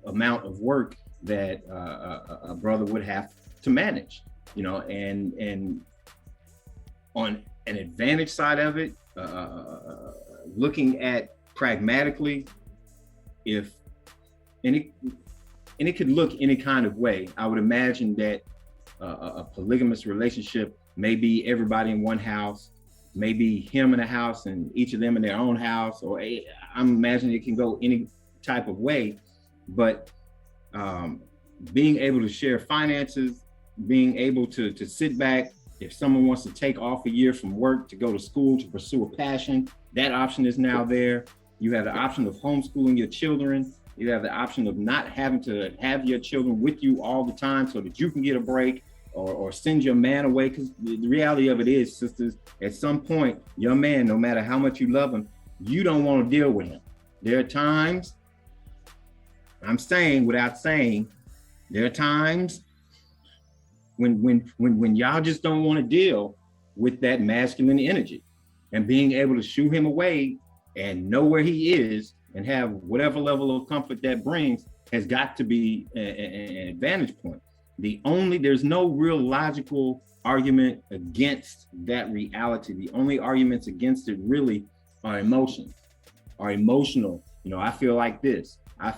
amount of work that a brother would have to manage, you know. And on an advantage side of it, looking at pragmatically, and it could look any kind of way. I would imagine that a polygamous relationship may be everybody in one house, maybe him in a house and each of them in their own house, or I'm imagining it can go any type of way. But being able to share finances, being able to sit back. If someone wants to take off a year from work to go to school to pursue a passion, that option is now there. You have the option of homeschooling your children. You have the option of not having to have your children with you all the time so that you can get a break or send your man away. Because the reality of it is, sisters, at some point, your man, no matter how much you love him, you don't want to deal with him. There are times, I'm saying without saying, there are times when y'all just don't want to deal with that masculine energy, and being able to shoo him away and know where he is and have whatever level of comfort that brings has got to be an advantage point. There's no real logical argument against that reality. The only arguments against it really are emotions, are emotional. I feel like this. I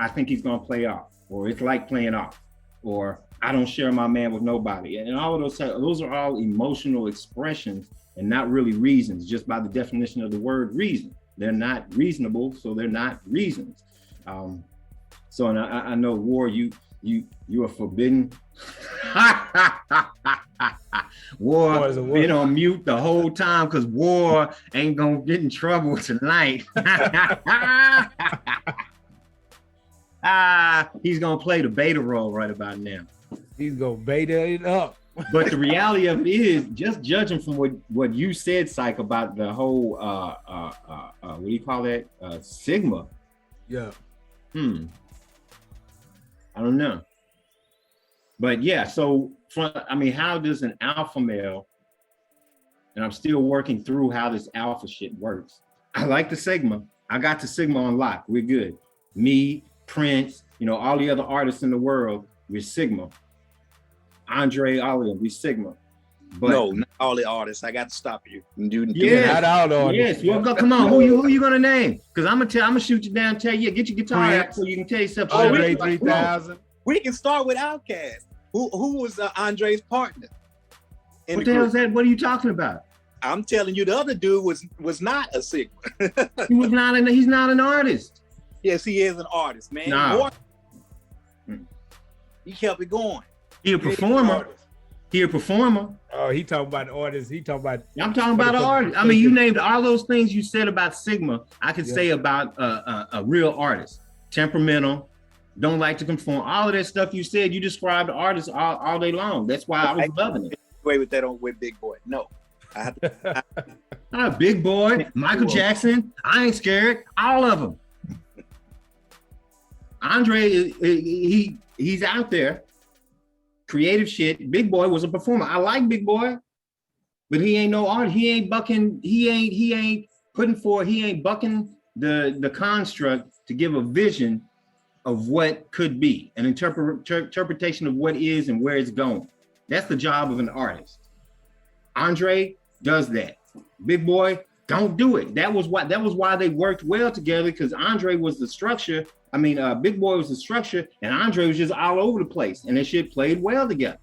think he's gonna play off, or it's like playing off, or I don't share my man with nobody. And all of those are all emotional expressions and not really reasons, just by the definition of the word reason. They're not reasonable, so they're not reasons. So and I know, War, you are forbidden. War been on mute the whole time because War ain't gonna get in trouble tonight. He's gonna play the beta role right about now.
He's gonna beta it up.
But the reality of it is, just judging from what you said, Psych, about the whole what do you call that? Sigma.
Yeah.
I don't know. But yeah, so how does an alpha male, and I'm still working through how this alpha shit works. I like the Sigma. I got the Sigma on lock. We're good. Me, Prince, all the other artists in the world, we're Sigma. Andre, all of them, we Sigma. But
no, not all the artists. I got to stop you.
Not all the artists.
Yes. Well, come on. Who you gonna name? Because I'm gonna shoot you down. Tell you, get your guitar out so you can tell yourself.
Andre 3000.
We can start with Outkast. Who was Andre's partner?
What the hell is that? What are you talking about?
I'm telling you, the other dude was not a Sigma.
He's not an artist.
Yes, he is an artist, man.
No.
He kept it going.
He a performer.
Oh, he talking about artists.
I'm talking about an artist. I mean, you named all those things you said about Sigma. I could say about a real artist. Temperamental, don't like to conform. All of that stuff you said, you described the artist all day long. That's why I was loving it.
Away with that with Big Boy. No.
Big Boy, Michael Jackson. I ain't scared. All of them. Andre, he's out there. Creative shit. Big Boy was a performer. I like Big Boy, but he ain't no art. He ain't bucking. He ain't bucking the construct to give a vision of what could be, an interpretation of what is and where it's going. That's the job of an artist. Andre does that. Big Boy don't do it. That was why they worked well together, because Andre was the structure. Big Boy was the structure, and Andre was just all over the place, and that shit played well together.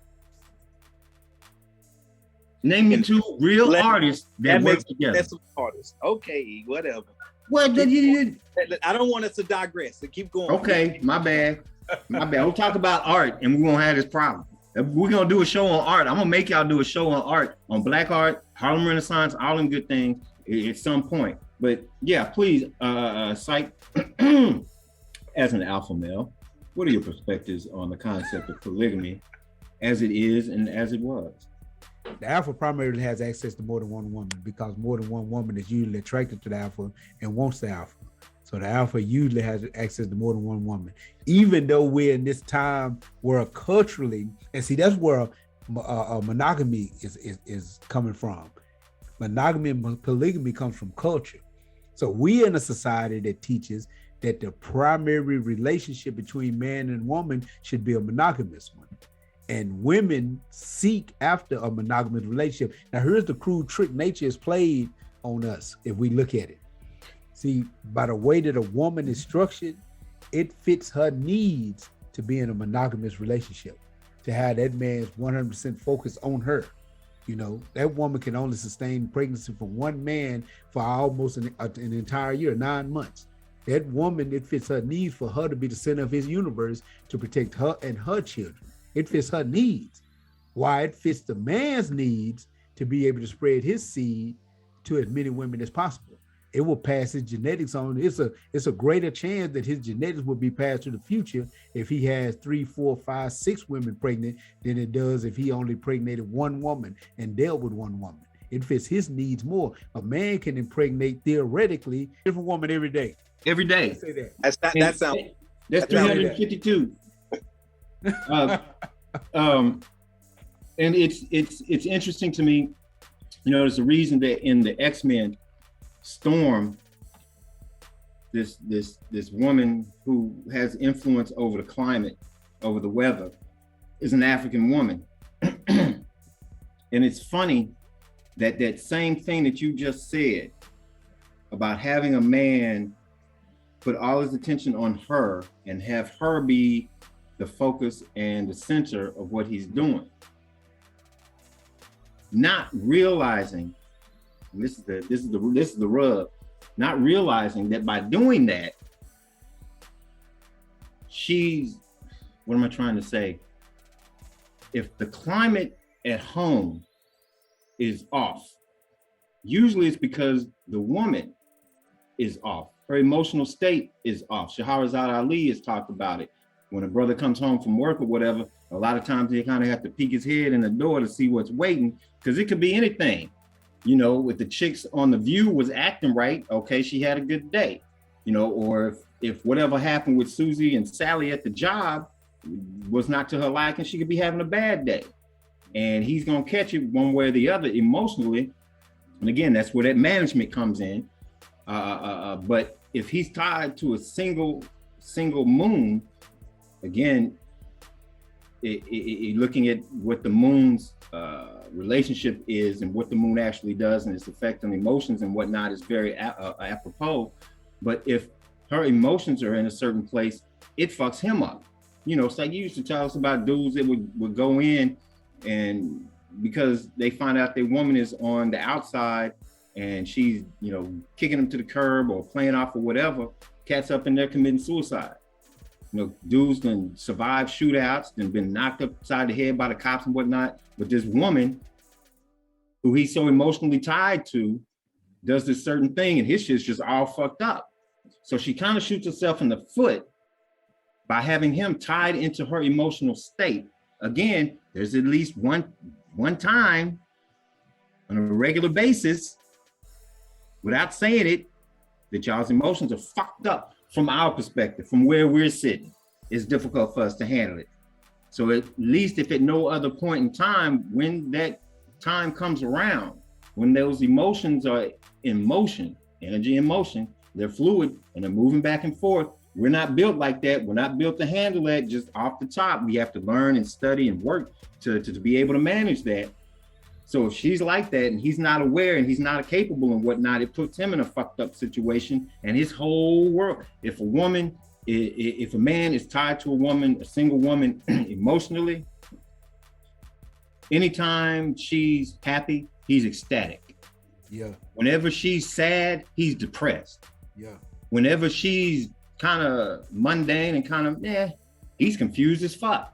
Name me two real artists that work together.
That's some artists. Okay, whatever.
What did you?
I don't want us to digress. So keep going.
Okay, my bad. We'll talk about art, and we won't have this problem. We're gonna do a show on art. I'm gonna make y'all do a show on art, on Black art, Harlem Renaissance, all them good things at some point. But yeah, please, Psych. As an alpha male, what are your perspectives on the concept of polygamy as it is and as it was?
The alpha primarily has access to more than one woman, because more than one woman is usually attracted to the alpha and wants the alpha. So the alpha usually has access to more than one woman, even though we're in this time where culturally, and see, that's where monogamy is coming from. Monogamy and polygamy comes from culture. So we in a society that teaches that the primary relationship between man and woman should be a monogamous one. And women seek after a monogamous relationship. Now, here's the crude trick nature has played on us if we look at it. See, by the way that a woman is structured, it fits her needs to be in a monogamous relationship, to have that man's 100% focus on her. That woman can only sustain pregnancy from one man for almost an entire year, 9 months. That woman, it fits her needs for her to be the center of his universe to protect her and her children. It fits her needs. Why it fits the man's needs to be able to spread his seed to as many women as possible. It will pass his genetics on. It's a greater chance that his genetics will be passed to the future if he has 3, 4, 5, 6 women pregnant than it does if he only impregnated one woman and dealt with one woman. It fits his needs more. A man can impregnate theoretically a different woman every day.
Every day.
Say that.
That sounds.
That's 352. And it's interesting to me. You know, there's a reason that in the X-Men, Storm, this woman who has influence over the climate, over the weather, is an African woman. And it's funny that that same thing that you just said about having a man put all his attention on her and have her be the focus and the center of what he's doing, not realizing, and this is the rub, not realizing that by doing that, she's, what am I trying to say? If the climate at home is off, usually it's because the woman is off. Her emotional state is off. Shahrazad Ali has talked about it. When a brother comes home from work or whatever, a lot of times he kind of have to peek his head in the door to see what's waiting, because it could be anything. You know, if the chicks on The View was acting right, okay, she had a good day. You know, or if whatever happened with Susie and Sally at the job was not to her liking, she could be having a bad day. And he's gonna catch it one way or the other emotionally. And again, that's where that management comes in. But if he's tied to a single moon, again, looking at what the moon's relationship is and what the moon actually does and its effect on emotions and whatnot is very apropos. But if her emotions are in a certain place, it fucks him up. You know, it's like you used to tell us about dudes that would go in, and because they find out their woman is on the outside and she's, you know, kicking them to the curb or playing off or whatever, cats up in there committing suicide. You know, dudes done survived shootouts, then been knocked upside the head by the cops and whatnot. But this woman who he's so emotionally tied to does this certain thing and his shit's just all fucked up. So she kind of shoots herself in the foot by having him tied into her emotional state. Again, there's at least one time on a regular basis, without saying it, that y'all's emotions are fucked up from our perspective, from where we're sitting. It's difficult for us to handle it. So at least if at no other point in time, when that time comes around, when those emotions are in motion, energy in motion, they're fluid and they're moving back and forth. We're not built like that. We're not built to handle that just off the top. We have to learn and study and work to be able to manage that. So if she's like that and he's not aware and he's not capable and whatnot, it puts him in a fucked up situation and his whole world. If a man is tied to a woman, a single woman emotionally, anytime she's happy, he's ecstatic.
Yeah.
Whenever she's sad, he's depressed.
Yeah.
Whenever she's kind of mundane and kind of, he's confused as fuck.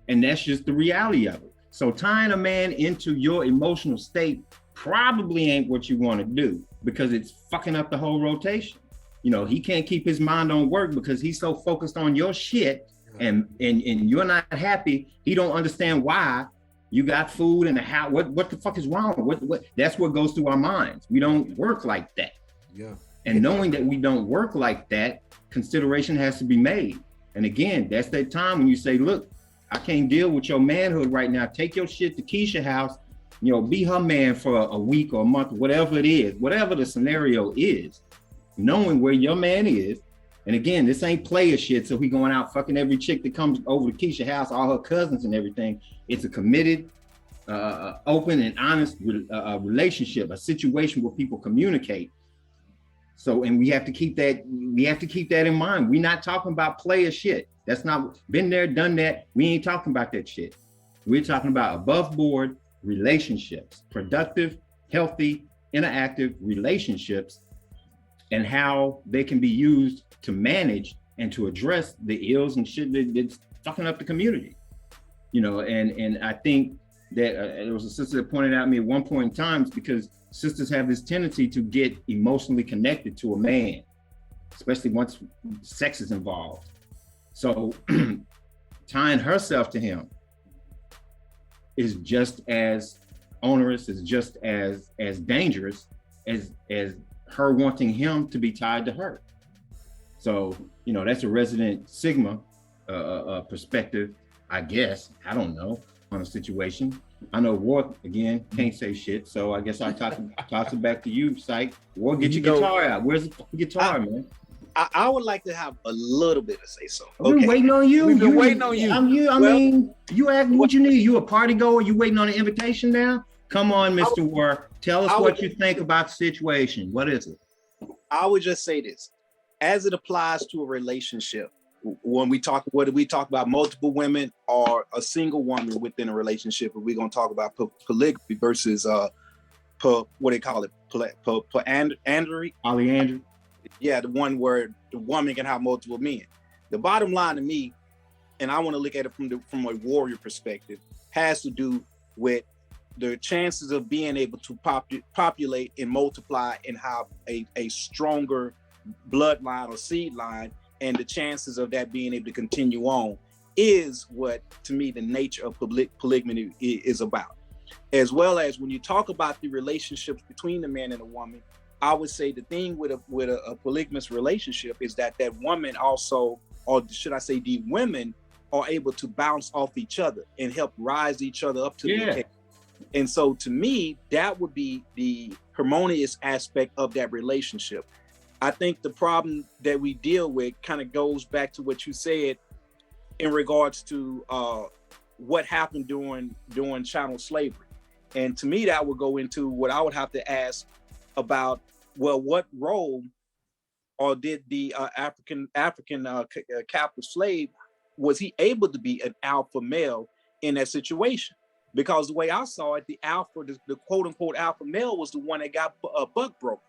And that's just the reality of it. So tying a man into your emotional state probably ain't what you want to do, because it's fucking up the whole rotation. You know, he can't keep his mind on work because he's so focused on your shit and you're not happy. He don't understand why you got food in the house. What the fuck is wrong? What that's what goes through our minds. We don't work like that.
Yeah.
And knowing that we don't work like that, consideration has to be made. And again, that's that time when you say, look, I can't deal with your manhood right now. Take your shit to Keisha's house, you know, be her man for a week or a month, whatever it is, whatever the scenario is, knowing where your man is. And again, this ain't player shit. So he going out fucking every chick that comes over to Keisha's house, all her cousins and everything. It's a committed, open and honest relationship, a situation where people communicate. So, and we have to keep that in mind. We're not talking about player shit. That's not, been there, done that. We ain't talking about that shit. We're talking about above board relationships, productive, healthy, interactive relationships and how they can be used to manage and to address the ills and shit that's fucking up the community. You know, and I think that there was a sister that pointed out to me at one point in time, because sisters have this tendency to get emotionally connected to a man, especially once sex is involved. So tying herself to him is just as onerous, is just as dangerous as her wanting him to be tied to her. So, you know, that's a resident Sigma perspective, I guess. I don't know, on a situation. I know War, again, can't say shit, so I guess I'll toss it back to you, Psych. War, get your guitar out. Where's the fucking guitar, man?
I would like to have a little bit to say so.
We've been waiting on you.
We've been waiting on you.
I mean, you ask what you need. You a party goer? You waiting on an invitation now? Come on, Mr. War. Tell us what you think about the situation. What is it?
I would just say this. As it applies to a relationship, when we talk, whether we talk about multiple women or a single woman within a relationship, and we're going to talk about polygamy versus what they call it, polyandry. Yeah, the one where the woman can have multiple men. The bottom line to me, and I want to look at it from a warrior perspective, has to do with the chances of being able to populate and multiply and have a stronger bloodline or seed line, and the chances of that being able to continue on is what, to me, the nature of polygamy is about. As well as when you talk about the relationships between the man and the woman, I would say the thing with a polygamous relationship is that woman also, or should I say the women, are able to bounce off each other and help rise each other up to the occasion. And so to me, that would be the harmonious aspect of that relationship. I think the problem that we deal with kind of goes back to what you said in regards to what happened during chattel slavery. And to me, that would go into what I would have to ask about, well, what role or did the African captive slave, was he able to be an alpha male in that situation? Because the way I saw it, the quote unquote alpha male was the one that got buck broke.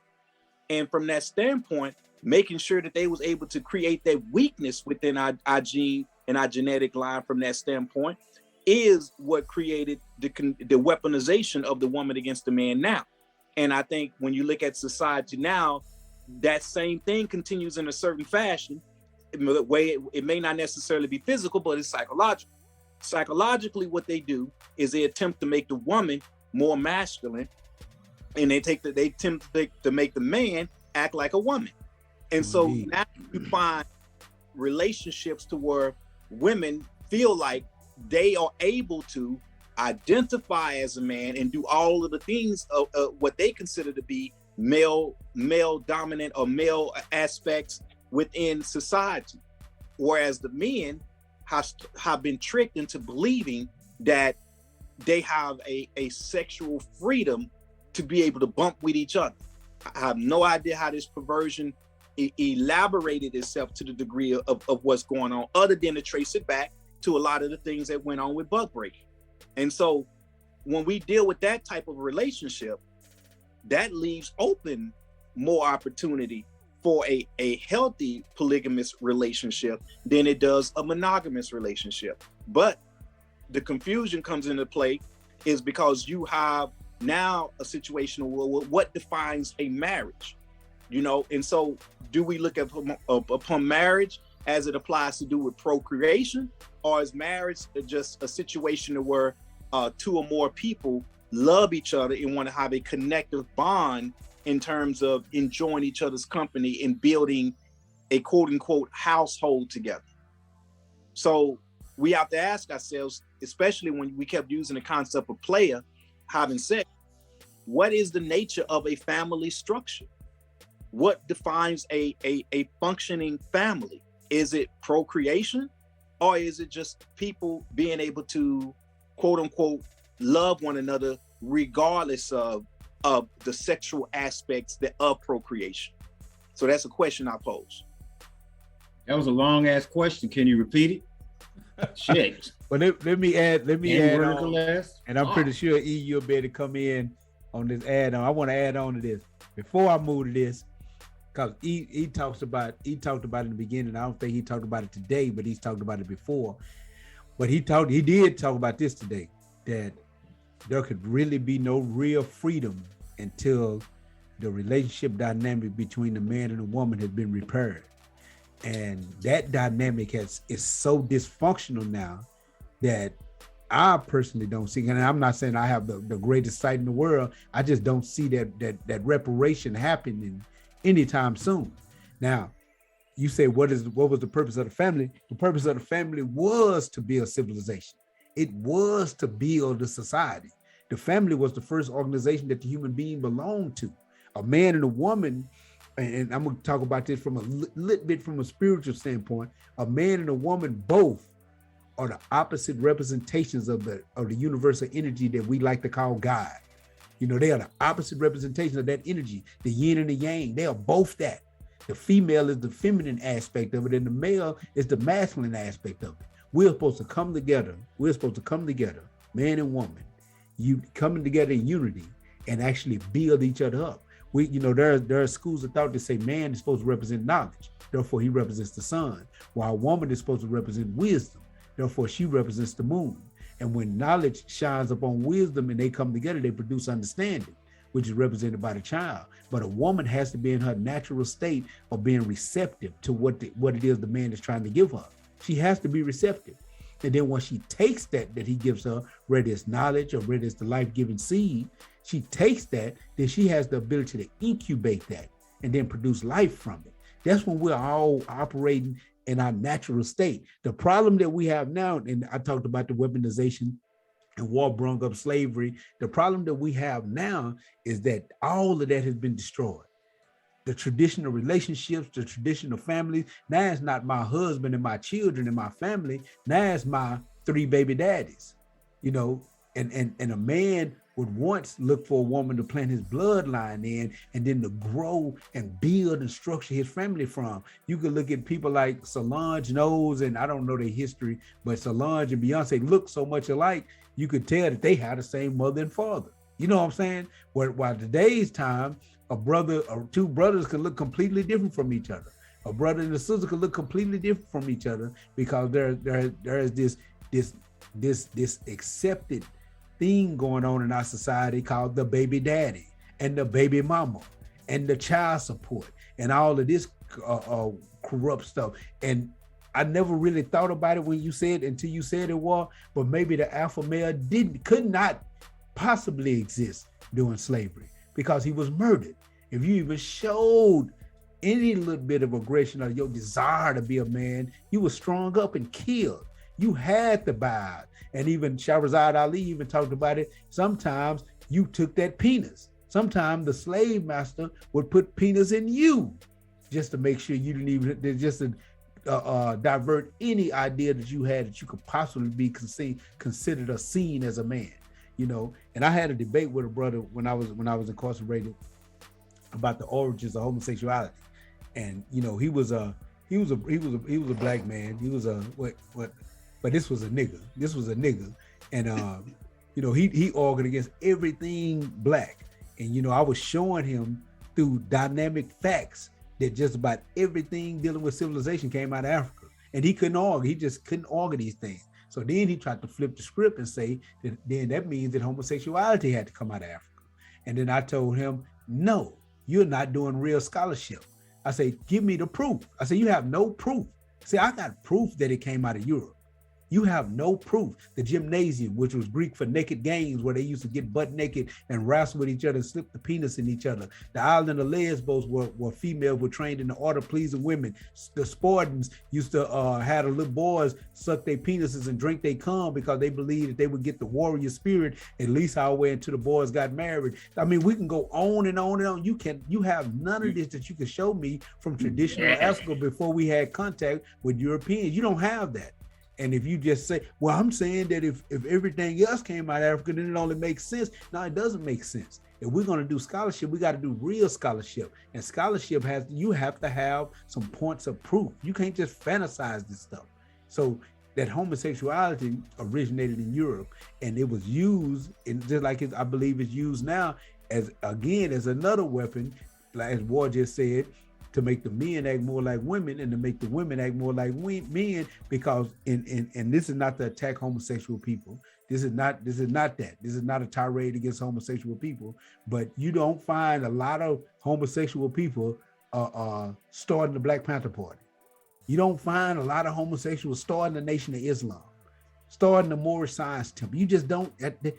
And from that standpoint, making sure that they was able to create that weakness within our gene and our genetic line from that standpoint is what created the weaponization of the woman against the man now. And I think when you look at society now, that same thing continues in a certain fashion. The way it may not necessarily be physical, but it's psychological. Psychologically, what they do is they attempt to make the woman more masculine, and they attempt to make the man act like a woman. And so now you find relationships to where women feel like they are able to identify as a man and do all of the things of what they consider to be male dominant or male aspects within society, whereas the men have been tricked into believing that they have a sexual freedom to be able to bump with each other. I have no idea how this perversion elaborated itself to the degree of what's going on, other than to trace it back to a lot of the things that went on with buck breaking. And so when we deal with that type of relationship, that leaves open more opportunity for a healthy polygamous relationship than it does a monogamous relationship. But the confusion comes into play is because you have now a situation where what defines a marriage, you know? And so do we look at upon marriage as it applies to do with procreation, or is marriage just a situation where two or more people love each other and want to have a connective bond in terms of enjoying each other's company and building a quote unquote household together? So we have to ask ourselves, especially when we kept using the concept of player having sex, what is the nature of a family structure? What defines a functioning family? Is it procreation, or is it just people being able to quote unquote love one another regardless of the sexual aspects of procreation? So that's a question I pose.
That was a long ass question. Can you repeat it? Shit.
But let me add on, and I'm pretty sure E, you'll be able to come in on this add on. I want to add on to this before I move to this, because he talked about it in the beginning. I don't think he talked about it today, but he's talked about it before. But he did talk about this today, that there could really be no real freedom until the relationship dynamic between the man and the woman has been repaired. And that dynamic is so dysfunctional now that I personally don't see, and I'm not saying I have the greatest sight in the world, I just don't see that reparation happening anytime soon. Now, you say, what was the purpose of the family? The purpose of the family was to build civilization. It was to build a society. The family was the first organization that the human being belonged to. A man and a woman, and I'm going to talk about this from a little bit from a spiritual standpoint, a man and a woman both are the opposite representations of the universal energy that we like to call God. You know, they are the opposite representation of that energy, the yin and the yang. They are both that. The female is the feminine aspect of it, and the male is the masculine aspect of it. We're supposed to come together. Man and woman, you coming together in unity and actually build each other up. There are schools of thought that say man is supposed to represent knowledge, therefore he represents the sun, while a woman is supposed to represent wisdom, therefore she represents the moon. And when knowledge shines upon wisdom and they come together, they produce understanding, which is represented by the child. But a woman has to be in her natural state of being receptive to what it is the man is trying to give her. She has to be receptive. And then once she takes that he gives her, whether it's knowledge or whether it's the life-giving seed, she takes that, then she has the ability to incubate that and then produce life from it. That's when we're all operating in our natural state. The problem that we have now, and I talked about the weaponization and war brought up slavery. The problem that we have now is that all of that has been destroyed. The traditional relationships, the traditional families, now it's not my husband and my children and my family, now it's my 3 baby daddies, and a man would once look for a woman to plant his bloodline in and then to grow and build and structure his family from. You could look at people like Solange Knowles, and I don't know their history, but Solange and Beyonce look so much alike, you could tell that they had the same mother and father. You know what I'm saying? While today's time, a brother or 2 brothers can look completely different from each other. A brother and a sister can look completely different from each other because there is this accepted thing going on in our society called the baby daddy and the baby mama and the child support and all of this corrupt stuff. And I never really thought about it when you said, until you said it was, but maybe the alpha male could not possibly exist during slavery because he was murdered. If you even showed any little bit of aggression or your desire to be a man, you were strung up and killed. You had to bow. And even Shahrazad Ali even talked about it. Sometimes you took that penis. Sometimes the slave master would put penis in you just to make sure you didn't even, just to divert any idea that you had that you could possibly be considered or seen as a man, And I had a debate with a brother when I was incarcerated about the origins of homosexuality, and he was a black man. He was but this was a nigga. And he argued against everything black, and I was showing him through dynamic facts that just about everything dealing with civilization came out of Africa, and he couldn't argue. He just couldn't argue these things. So then he tried to flip the script and say that then that means that homosexuality had to come out of Africa. And then I told him, no, you're not doing real scholarship. I say, give me the proof. I say, you have no proof. See, I got proof that it came out of Europe. You have no proof. The gymnasium, which was Greek for naked games, where they used to get butt naked and wrestle with each other and slip the penis in each other. The island of Lesbos, where females were trained in the art of pleasing women. The Spartans used to have the little boys suck their penises and drink their cum because they believed that they would get the warrior spirit, at least our way until the boys got married. I mean, we can go on and on and on. You have none of this that you can show me from traditional Africa before we had contact with Europeans. You don't have that. And if you just say, well, I'm saying that if everything else came out of Africa, then it only makes sense. No, it doesn't make sense. If we're going to do scholarship, we got to do real scholarship. And scholarship you have to have some points of proof. You can't just fantasize this stuff. So that homosexuality originated in Europe, and it was used, and just like I believe it's used now as another weapon, like as War just said, to make the men act more like women and to make the women act more like men, because and this is not to attack homosexual people. This is not that. This is not a tirade against homosexual people, but you don't find a lot of homosexual people starting the Black Panther Party. You don't find a lot of homosexuals starting the Nation of Islam, starting the Moorish Science Temple. You just don't, that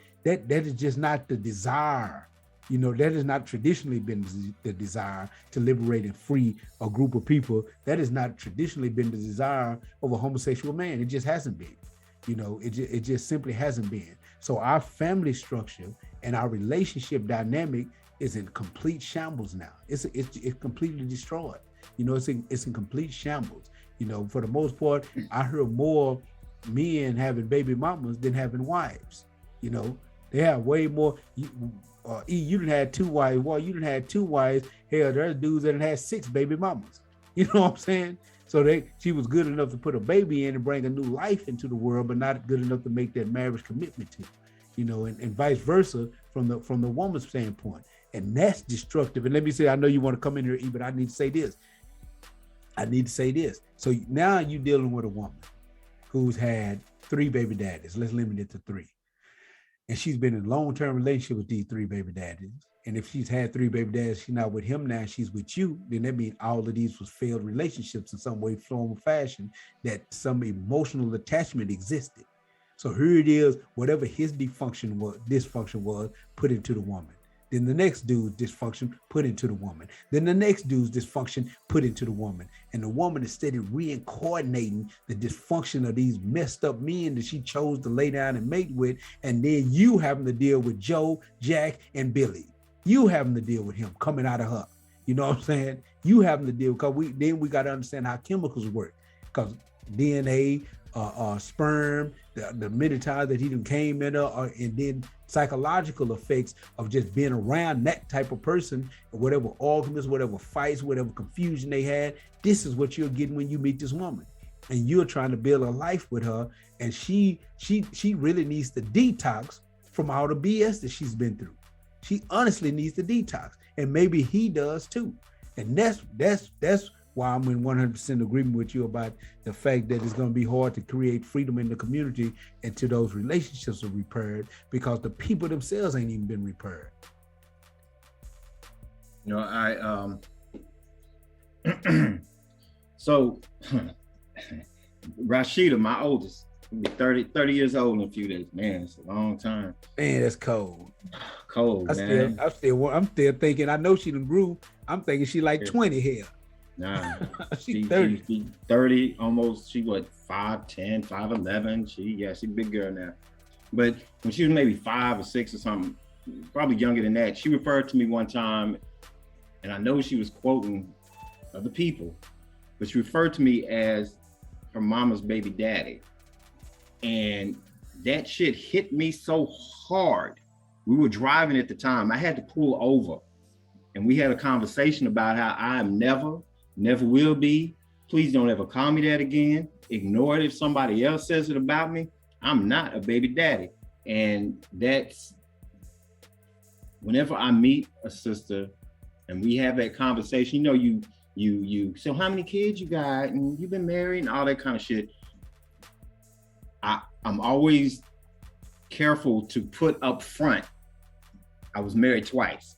is just not the desire. You know, that has not traditionally been the desire to liberate and free a group of people. That has not traditionally been the desire of a homosexual man. It just hasn't been. You know, it just simply hasn't been. So our family structure and our relationship dynamic is in complete shambles now. It's completely destroyed. You know, it's in complete shambles. You know, for the most part, I hear more men having baby mamas than having wives. You know, they have way more. You done had 2 wives. Well, you done had 2 wives. Hell, there's dudes that done had 6 baby mamas. You know what I'm saying? So she was good enough to put a baby in and bring a new life into the world, but not good enough to make that marriage commitment to. You know, and vice versa from the woman's standpoint. And that's destructive. And let me say, I know you want to come in here, E, but I need to say this. So now you're dealing with a woman who's had 3 baby daddies. Let's limit it to 3. And she's been in a long-term relationship with these 3 baby daddies. And if she's had 3 baby daddies, she's not with him now, she's with you, then that means all of these was failed relationships in some way, form, or fashion, that some emotional attachment existed. So here it is, whatever his dysfunction was, put into the woman. Then the next dude's dysfunction put into the woman. Then the next dude's dysfunction put into the woman. And the woman is steady reincarnating the dysfunction of these messed up men that she chose to lay down and mate with. And then you having to deal with Joe, Jack, and Billy. You having to deal with him coming out of her. You know what I'm saying? You having to deal, because we got to understand how chemicals work. Because DNA, sperm, the many times that he done came in her, and then psychological effects of just being around that type of person, whatever arguments, whatever fights, whatever confusion they had. This is what you're getting when you meet this woman, and you're trying to build a life with her, and she really needs to detox from all the BS that she's been through. She honestly needs to detox, and maybe he does too. And that's why I'm in 100% agreement with you about the fact that it's going to be hard to create freedom in the community until those relationships are repaired, because the people themselves ain't even been repaired.
You know, so Rashida, my oldest, will be 30 years old in a few days. Man, it's a long time.
Man, that's cold.
Cold, man.
I'm still thinking, I know she done grew. I'm thinking she like 20 here.
Nah,
she's 30.
She's 30, almost. She what, 5'10", 5'11". She's a big girl now. But when she was maybe 5 or 6 or something, probably younger than that, she referred to me one time, and I know she was quoting other people, but she referred to me as her mama's baby daddy. And that shit hit me so hard. We were driving at the time. I had to pull over, and we had a conversation about how I am never will be. Please don't ever call me that again. Ignore it if somebody else says it about me. I'm not a baby daddy. And that's, whenever I meet a sister and we have that conversation, you know, you so how many kids you got, and you've been married and all that kind of shit. I'm always careful to put up front, I was married twice,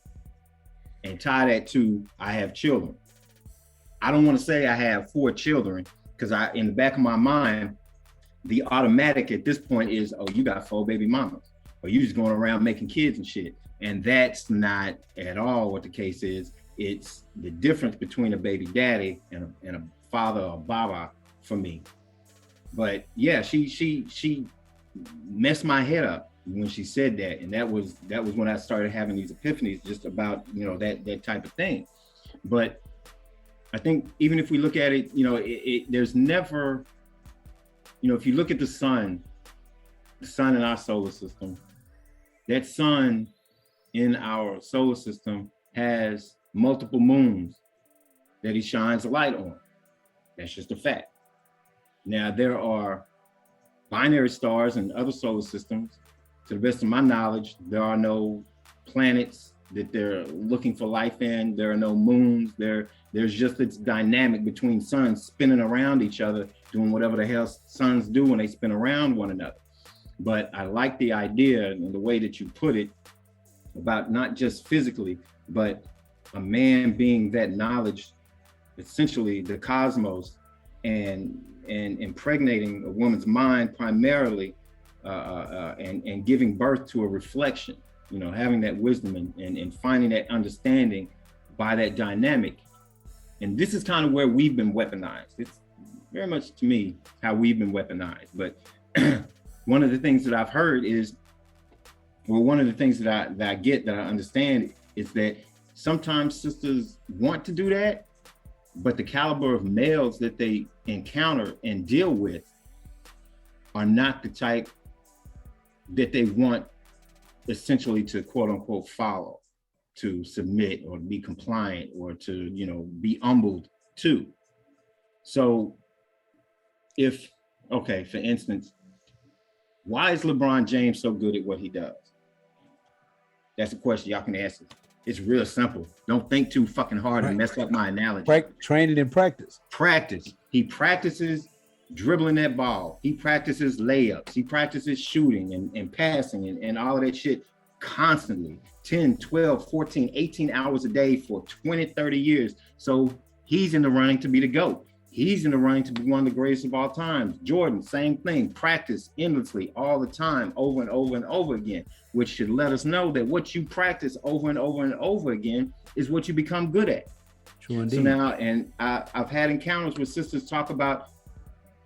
and tie that to I have children. I don't want to say I have 4 children, because in the back of my mind, the automatic at this point is, oh, you got 4 baby mamas, or you just going around making kids and shit. And that's not at all what the case is. It's the difference between a baby daddy and a father or baba for me. But yeah, she messed my head up when she said that, and that was when I started having these epiphanies just about, you know, that type of thing. But I think even if we look at it, you know, there's never, you know, if you look at the sun in our solar system, that sun in our solar system has multiple moons that he shines a light on. That's just a fact. Now, there are binary stars in other solar systems. To the best of my knowledge, there are no planets that they're looking for life in. There are no moons. There's just this dynamic between suns spinning around each other, doing whatever the hell suns do when they spin around one another. But I like the idea and the way that you put it about not just physically, but a man being that knowledge, essentially the cosmos, and impregnating a woman's mind primarily, and giving birth to a reflection, you know, having that wisdom and finding that understanding by that dynamic. And this is kind of where we've been weaponized. It's very much, to me, how we've been weaponized. But one of the things that I've heard is, well, one of the things that I get, that I understand, is that sometimes sisters want to do that, but the caliber of males that they encounter and deal with are not the type that they want essentially to quote unquote follow, to submit or be compliant or to, you know, be humbled to. So if, okay, for instance, why is LeBron James so good at what he does? That's a question y'all can answer. It's real simple. Don't think too fucking hard and mess up my analogy.
Training and practice.
Practice. He practices dribbling that ball. He practices layups. He practices shooting and passing and all of that shit constantly. 10, 12, 14, 18 hours a day for 20, 30 years. So he's in the running to be the GOAT. He's in the running to be one of the greatest of all time. Jordan, same thing. Practice endlessly all the time, over and over and over again, which should let us know that what you practice over and over and over again is what you become good at.
True indeed.
So now, and I've had encounters with sisters talk about,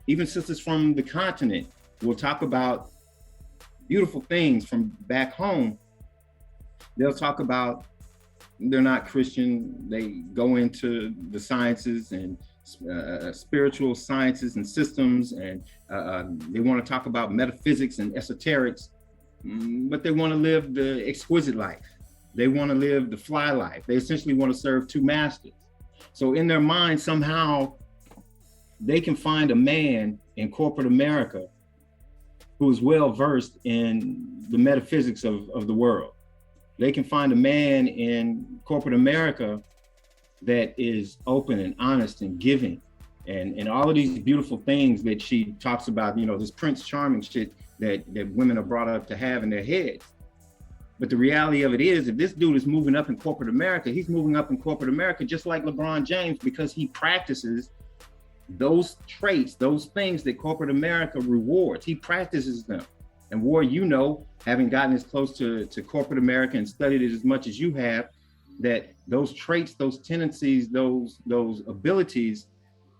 even sisters from the continent will talk about beautiful things from back home. They'll talk about, they're not Christian, they go into the sciences and spiritual sciences and systems, and they want to talk about metaphysics and esoterics, but they want to live the exquisite life. They want to live the fly life. They essentially want to serve two masters. So in their mind, somehow they can find a man in corporate America who is well versed in the metaphysics of the world. They can find a man in corporate America that is open and honest and giving and all of these beautiful things that she talks about, you know, this Prince Charming shit that women are brought up to have in their heads. But the reality of it is, if this dude is moving up in corporate America, he's moving up in corporate America just like LeBron James, because he practices those traits, those things that corporate America rewards. He practices them. And War, you know, having gotten as close to corporate America and studied it as much as you have, that those traits, those tendencies, those abilities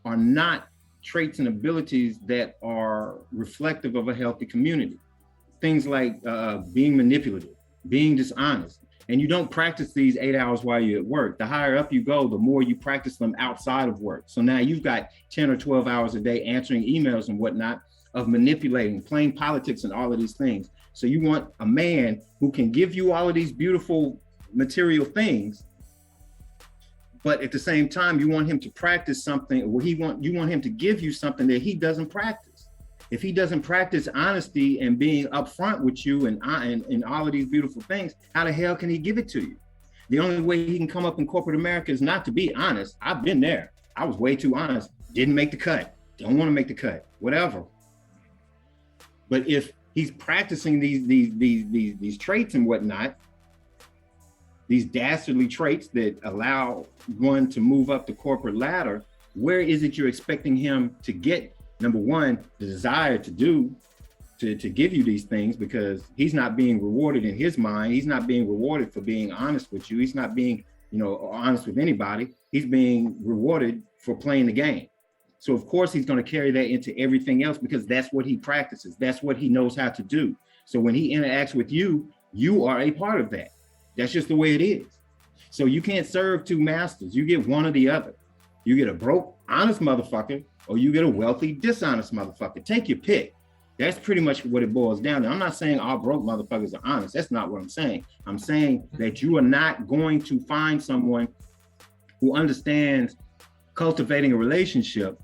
are not traits and abilities that are reflective of a healthy community. Things like being manipulative, being dishonest. And you don't practice these 8 hours while you're at work. The higher up you go, the more you practice them outside of work. So now you've got 10 or 12 hours a day answering emails and whatnot, of manipulating, playing politics and all of these things. So you want a man who can give you all of these beautiful material things, but at the same time, you want him to practice something, or you want him to give you something that he doesn't practice. If he doesn't practice honesty and being upfront with you and all of these beautiful things, how the hell can he give it to you? The only way he can come up in corporate America is not to be honest. I've been there. I was way too honest. Didn't make the cut. Don't want to make the cut. Whatever. But if he's practicing these traits and whatnot, these dastardly traits that allow one to move up the corporate ladder, where is it you're expecting him to get, number one, the desire to do, to give you these things? Because he's not being rewarded in his mind. He's not being rewarded for being honest with you. He's not being, you know, honest with anybody. He's being rewarded for playing the game. So of course he's going to carry that into everything else, because that's what he practices. That's what he knows how to do. So when he interacts with you, you are a part of that. That's just the way it is. So you can't serve two masters. You get one or the other. You get a broke, honest motherfucker, or you get a wealthy, dishonest motherfucker. Take your pick. That's pretty much what it boils down to. I'm not saying all broke motherfuckers are honest. That's not what I'm saying. I'm saying that you are not going to find someone who understands cultivating a relationship,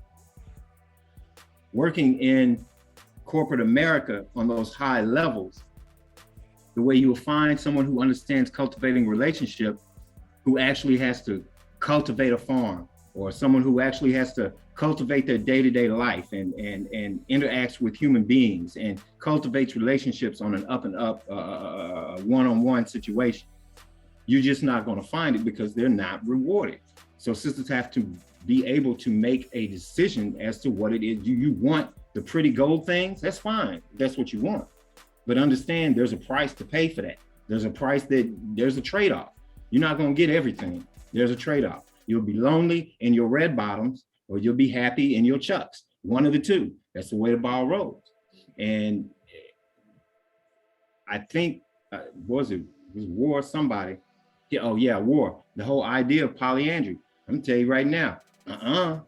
working in corporate America on those high levels, the way you will find someone who understands cultivating relationship, who actually has to cultivate a farm, or someone who actually has to cultivate their day-to-day life and interacts with human beings and cultivates relationships on an up and up one-on-one situation. You're just not going to find it because they're not rewarded. So sisters have to be able to make a decision as to what it is. You want the pretty gold things? That's fine. That's what you want. But understand there's a price to pay for that. There's a trade-off. You're not going to get everything. There's a trade-off. You'll be lonely in your red bottoms, or you'll be happy in your chucks. One of the two. That's the way the ball rolls. And I think, was War somebody? Yeah, oh yeah, War. The whole idea of polyandry. I'm gonna tell you right now.
There'll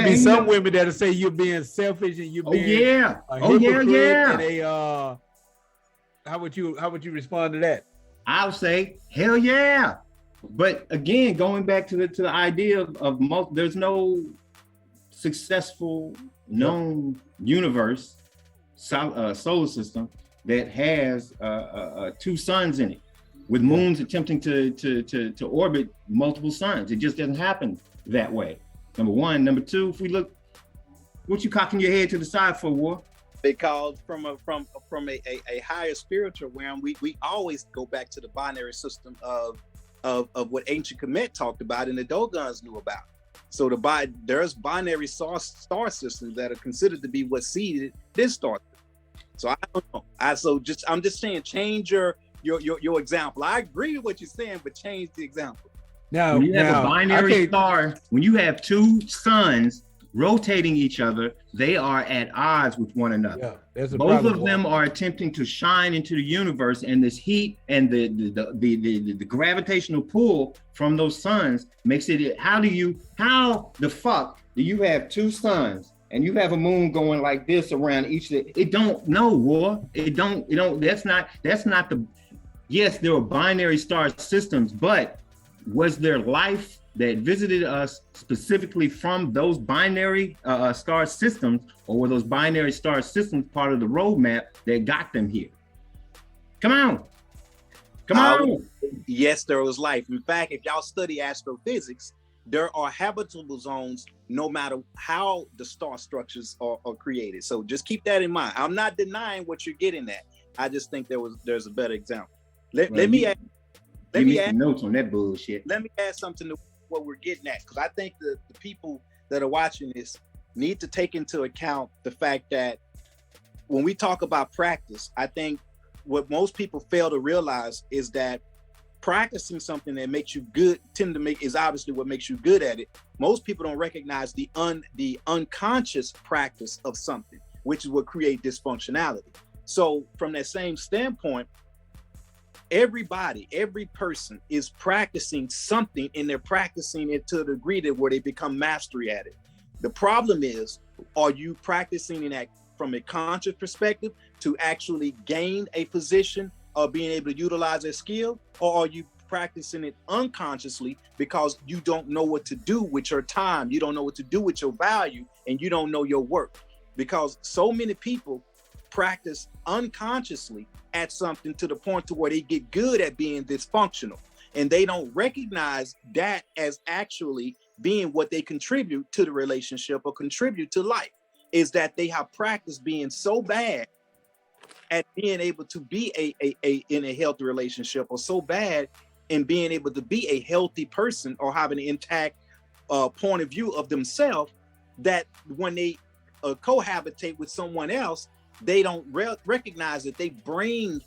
be some women that'll say you're being selfish and you're being
yeah.
And how would you respond to that?
I'll say hell yeah. But again, going back to the idea of there's no successful known universe, solar system that has two suns in it, with moons attempting to orbit multiple suns. It just doesn't happen that way. Number one. Number two, if we look, what you cocking your head to the side for, War?
Because from a higher spiritual realm, we always go back to the binary system of what ancient Kemet talked about and the Dogons knew about. So there's binary star systems that are considered to be what seeded this star. So I don't know. I'm just saying, change your example. I agree with what you're saying, but change the example.
Now,
when you have a binary star, when you have two suns rotating each other, they are at odds with one another. Yeah, both of them are attempting to shine into the universe, and this heat and the gravitational pull from those suns makes it. How the fuck do you have two suns and you have a moon going like this around each? It don't War. It don't. That's not the. Yes, there were binary star systems, but was there life that visited us specifically from those binary star systems, or were those binary star systems part of the roadmap that got them here? Come on.
Yes, there was life. In fact, if y'all study astrophysics, there are habitable zones no matter how the star structures are created. So just keep that in mind. I'm not denying what you're getting at. I just think there's a better example. Let me add
notes on that bullshit.
Let me add something to what we're getting at, because I think the people that are watching this need to take into account the fact that when we talk about practice, I think what most people fail to realize is that practicing something that makes you good is obviously what makes you good at it. Most people don't recognize the unconscious practice of something, which is what creates dysfunctionality. So from that same standpoint, every person is practicing something, and they're practicing it to the degree that where they become mastery at it. The problem is, are you practicing it from a conscious perspective to actually gain a position of being able to utilize a skill, or are you practicing it unconsciously because you don't know what to do with your time, you don't know what to do with your value, and you don't know your worth? Because so many people practice unconsciously at something to the point to where they get good at being dysfunctional, and they don't recognize that as actually being what they contribute to the relationship or contribute to life, is that they have practiced being so bad at being able to be in a healthy relationship, or so bad in being able to be a healthy person or having an intact point of view of themselves, that when they cohabitate with someone else, they don't recognize that they bring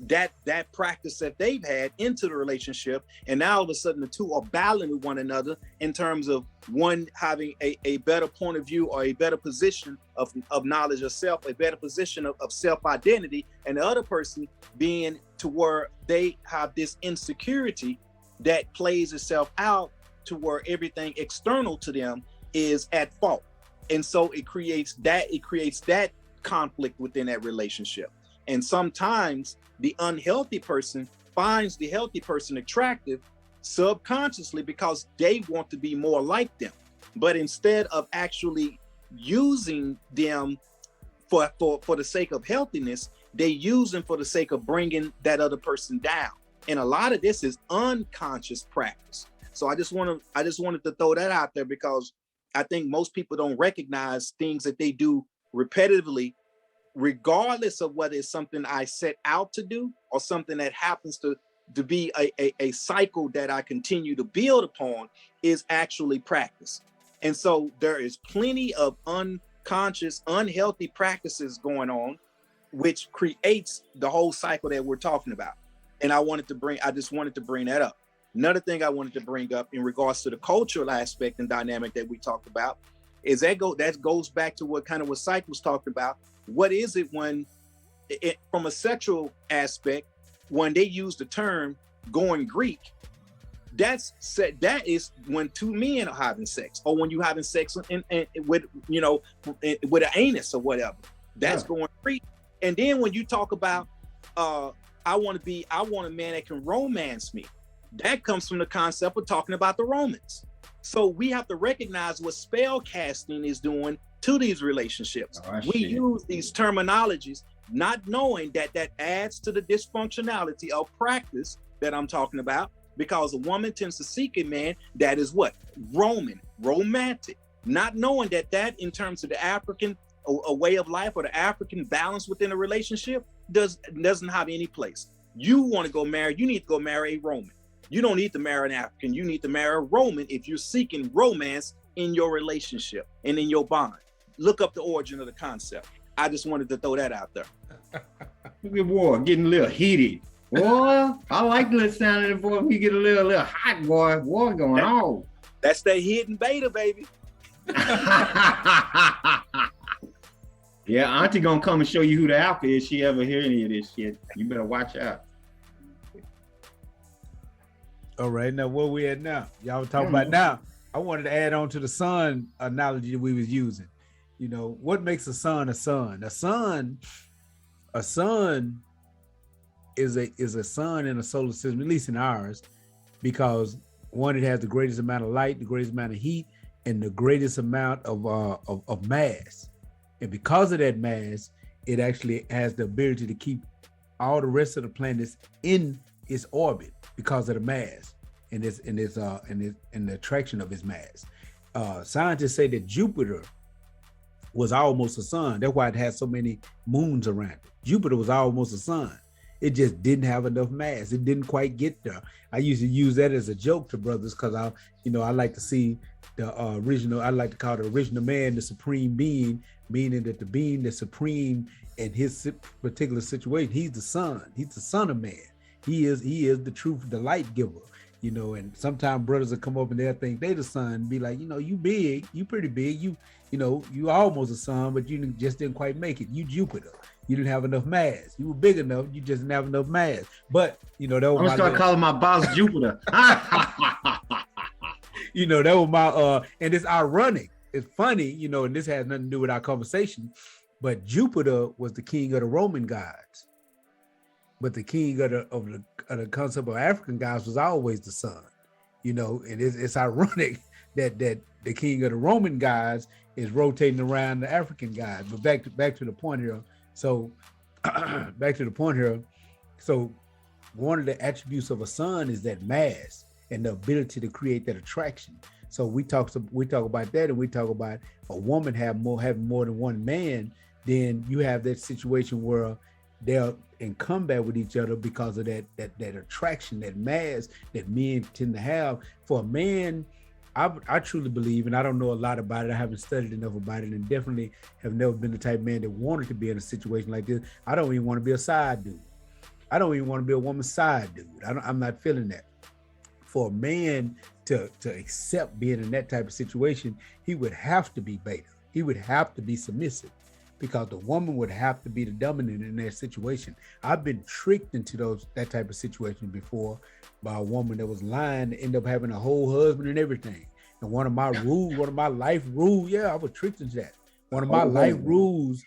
that practice that they've had into the relationship, and now all of a sudden the two are battling with one another in terms of one having a better point of view or a better position of knowledge of self, a better position of self-identity, and the other person being to where they have this insecurity that plays itself out to where everything external to them is at fault. And so it creates that conflict within that relationship. And sometimes the unhealthy person finds the healthy person attractive subconsciously because they want to be more like them. But instead of actually using them for the sake of healthiness, they use them for the sake of bringing that other person down. And a lot of this is unconscious practice. So I just wanted to throw that out there, because I think most people don't recognize things that they do repetitively, regardless of whether it's something I set out to do or something that happens to be a cycle that I continue to build upon, is actually practice. And so there is plenty of unconscious, unhealthy practices going on, which creates the whole cycle that we're talking about. And I just wanted to bring that up. Another thing I wanted to bring up in regards to the cultural aspect and dynamic that we talked about is that goes back to what Psyche was talking about. What is it when, from a sexual aspect, when they use the term going Greek, that is when two men are having sex, or when you having sex with an anus or whatever. That's going Greek. And then when you talk about I want a man that can romance me, that comes from the concept of talking about the Romans. So we have to recognize what spell casting is doing to these relationships. We use these terminologies, not knowing that adds to the dysfunctionality of practice that I'm talking about, because a woman tends to seek a man that is what? Romantic, not knowing that in terms of the African a way of life or the African balance within a relationship doesn't have any place. You want to go marry, you need to go marry a Roman. You don't need to marry an African. You need to marry a Roman if you're seeking romance in your relationship and in your bond. Look up the origin of the concept. I just wanted to throw that out there.
Look at War getting a little heated. Boy, I like the sound of the voice. We get a little hot, boy. War going on.
That's that hidden beta, baby.
Yeah, Auntie gonna come and show you who the alpha is. She ever hear any of this shit? You better watch out.
All right, now where we at now? Y'all talking about now. I wanted to add on to the sun analogy that we was using. You know, what makes a sun a sun? A sun is a sun in a solar system, at least in ours, because one, it has the greatest amount of light, the greatest amount of heat, and the greatest amount of mass. And because of that mass, it actually has the ability to keep all the rest of the planets in its orbit because of the mass and the attraction of its mass. Scientists say that Jupiter was almost a sun. That's why it has so many moons around it. Jupiter was almost a sun. It just didn't have enough mass. It didn't quite get there. I used to use that as a joke to brothers, because I like to see the original. I like to call the original man the supreme being, meaning that the being that's supreme in his particular situation, he's the sun. He's the son of man. He is the truth, the light giver. You know, and sometimes brothers will come up and they'll think they the sun, and be like, you big, you pretty big, you almost a sun, but you just didn't quite make it. You Jupiter. You didn't have enough mass. You were big enough, you just didn't have enough mass. But that was
I'm gonna start calling my boss Jupiter.
That was my and it's ironic. It's funny, and this has nothing to do with our conversation, but Jupiter was the king of the Roman gods. But the king of the concept of African gods was always the sun, and it's ironic that the king of the Roman gods is rotating around the African gods. But back to the point here. So So one of the attributes of a sun is that mass and the ability to create that attraction. So we talk about that, and we talk about a woman having more than one man. Then you have that situation where they're in combat with each other because of that attraction, that mass that men tend to have. For a man, I truly believe, and I don't know a lot about it, I haven't studied enough about it, and definitely have never been the type of man that wanted to be in a situation like this. I don't even want to be a side dude. I don't even want to be a woman's side dude. I'm not feeling that. For a man to accept being in that type of situation, he would have to be beta. He would have to be submissive, because the woman would have to be the dominant in that situation. I've been tricked into that type of situation before by a woman that was lying to end up having a whole husband and everything. And one of my life rules, I was tricked into that. One of my life rules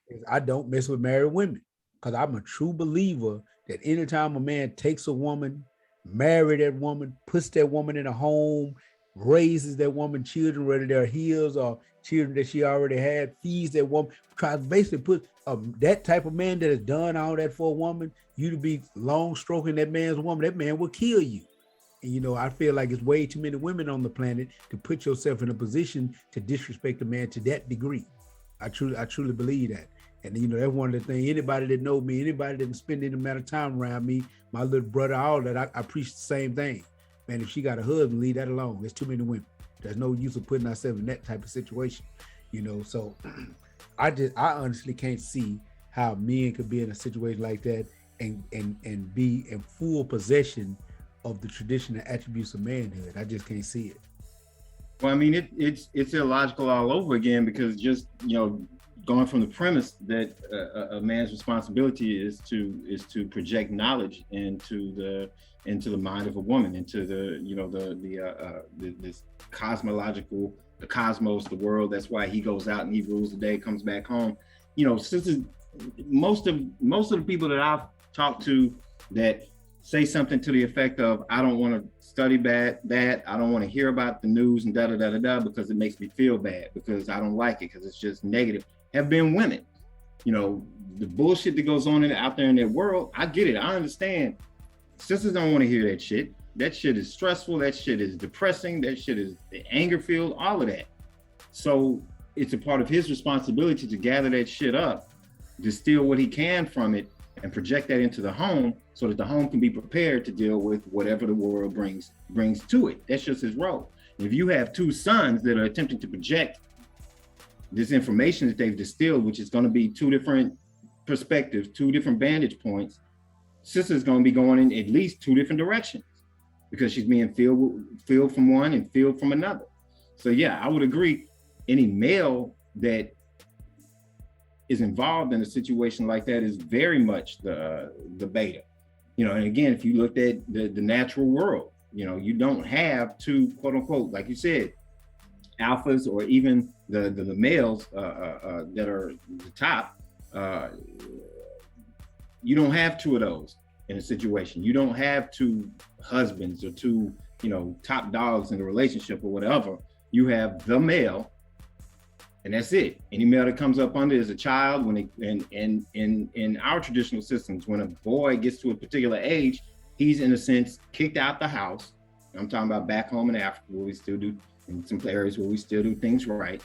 is I don't mess with married women, because I'm a true believer that anytime a man takes a woman, marry that woman, puts that woman in a home, raises that woman children, whether they're his or children that she already had, feeds that woman, tries to basically put that type of man that has done all that for a woman, you to be long stroking that man's woman, that man will kill you. And, you know, I feel like it's way too many women on the planet to put yourself in a position to disrespect a man to that degree. I truly believe that. And, you know, that's one of the things, anybody that know me, anybody that spend any amount of time around me, my little brother, all that, I preach the same thing. Man, if she got a husband, leave that alone. There's too many women. There's no use of putting ourselves in that type of situation, you know. So I honestly can't see how men could be in a situation like that and be in full possession of the traditional attributes of manhood. I just can't see it.
Well, I mean, it's illogical all over again, because just, you know, going from the premise that a man's responsibility is to project knowledge into the mind of a woman, into the, you know, this cosmological, the cosmos, the world. That's why he goes out and he rules the day, comes back home. You know, since most of the people that I've talked to that say something to the effect of, I don't want to study that, I don't want to hear about the news and da because it makes me feel bad, because I don't like it, because it's just negative, have been women. You know, the bullshit that goes on out there in that world, I get it, I understand. Sisters don't want to hear that shit. That shit is stressful, that shit is depressing, that shit is anger filled, all of that. So it's a part of his responsibility to gather that shit up, distill what he can from it, and project that into the home so that the home can be prepared to deal with whatever the world brings to it. That's just his role. If you have two sons that are attempting to project this information that they've distilled, which is going to be two different perspectives, two different vantage points, sister's going to be going in at least two different directions, because she's being filled from one and filled from another. So yeah, I would agree. Any male that is involved in a situation like that is very much the beta. You know, and again, if you looked at the natural world, you know, you don't have two, quote unquote, like you said, alphas, or even the males that are the top. You don't have two of those in a situation. You don't have two husbands or two, you know, top dogs in a relationship or whatever. You have the male, and that's it. Any male that comes up under is a child. When in our traditional systems, when a boy gets to a particular age, he's in a sense kicked out the house. I'm talking about back home in Africa, where we still do, in some areas where we still do things right.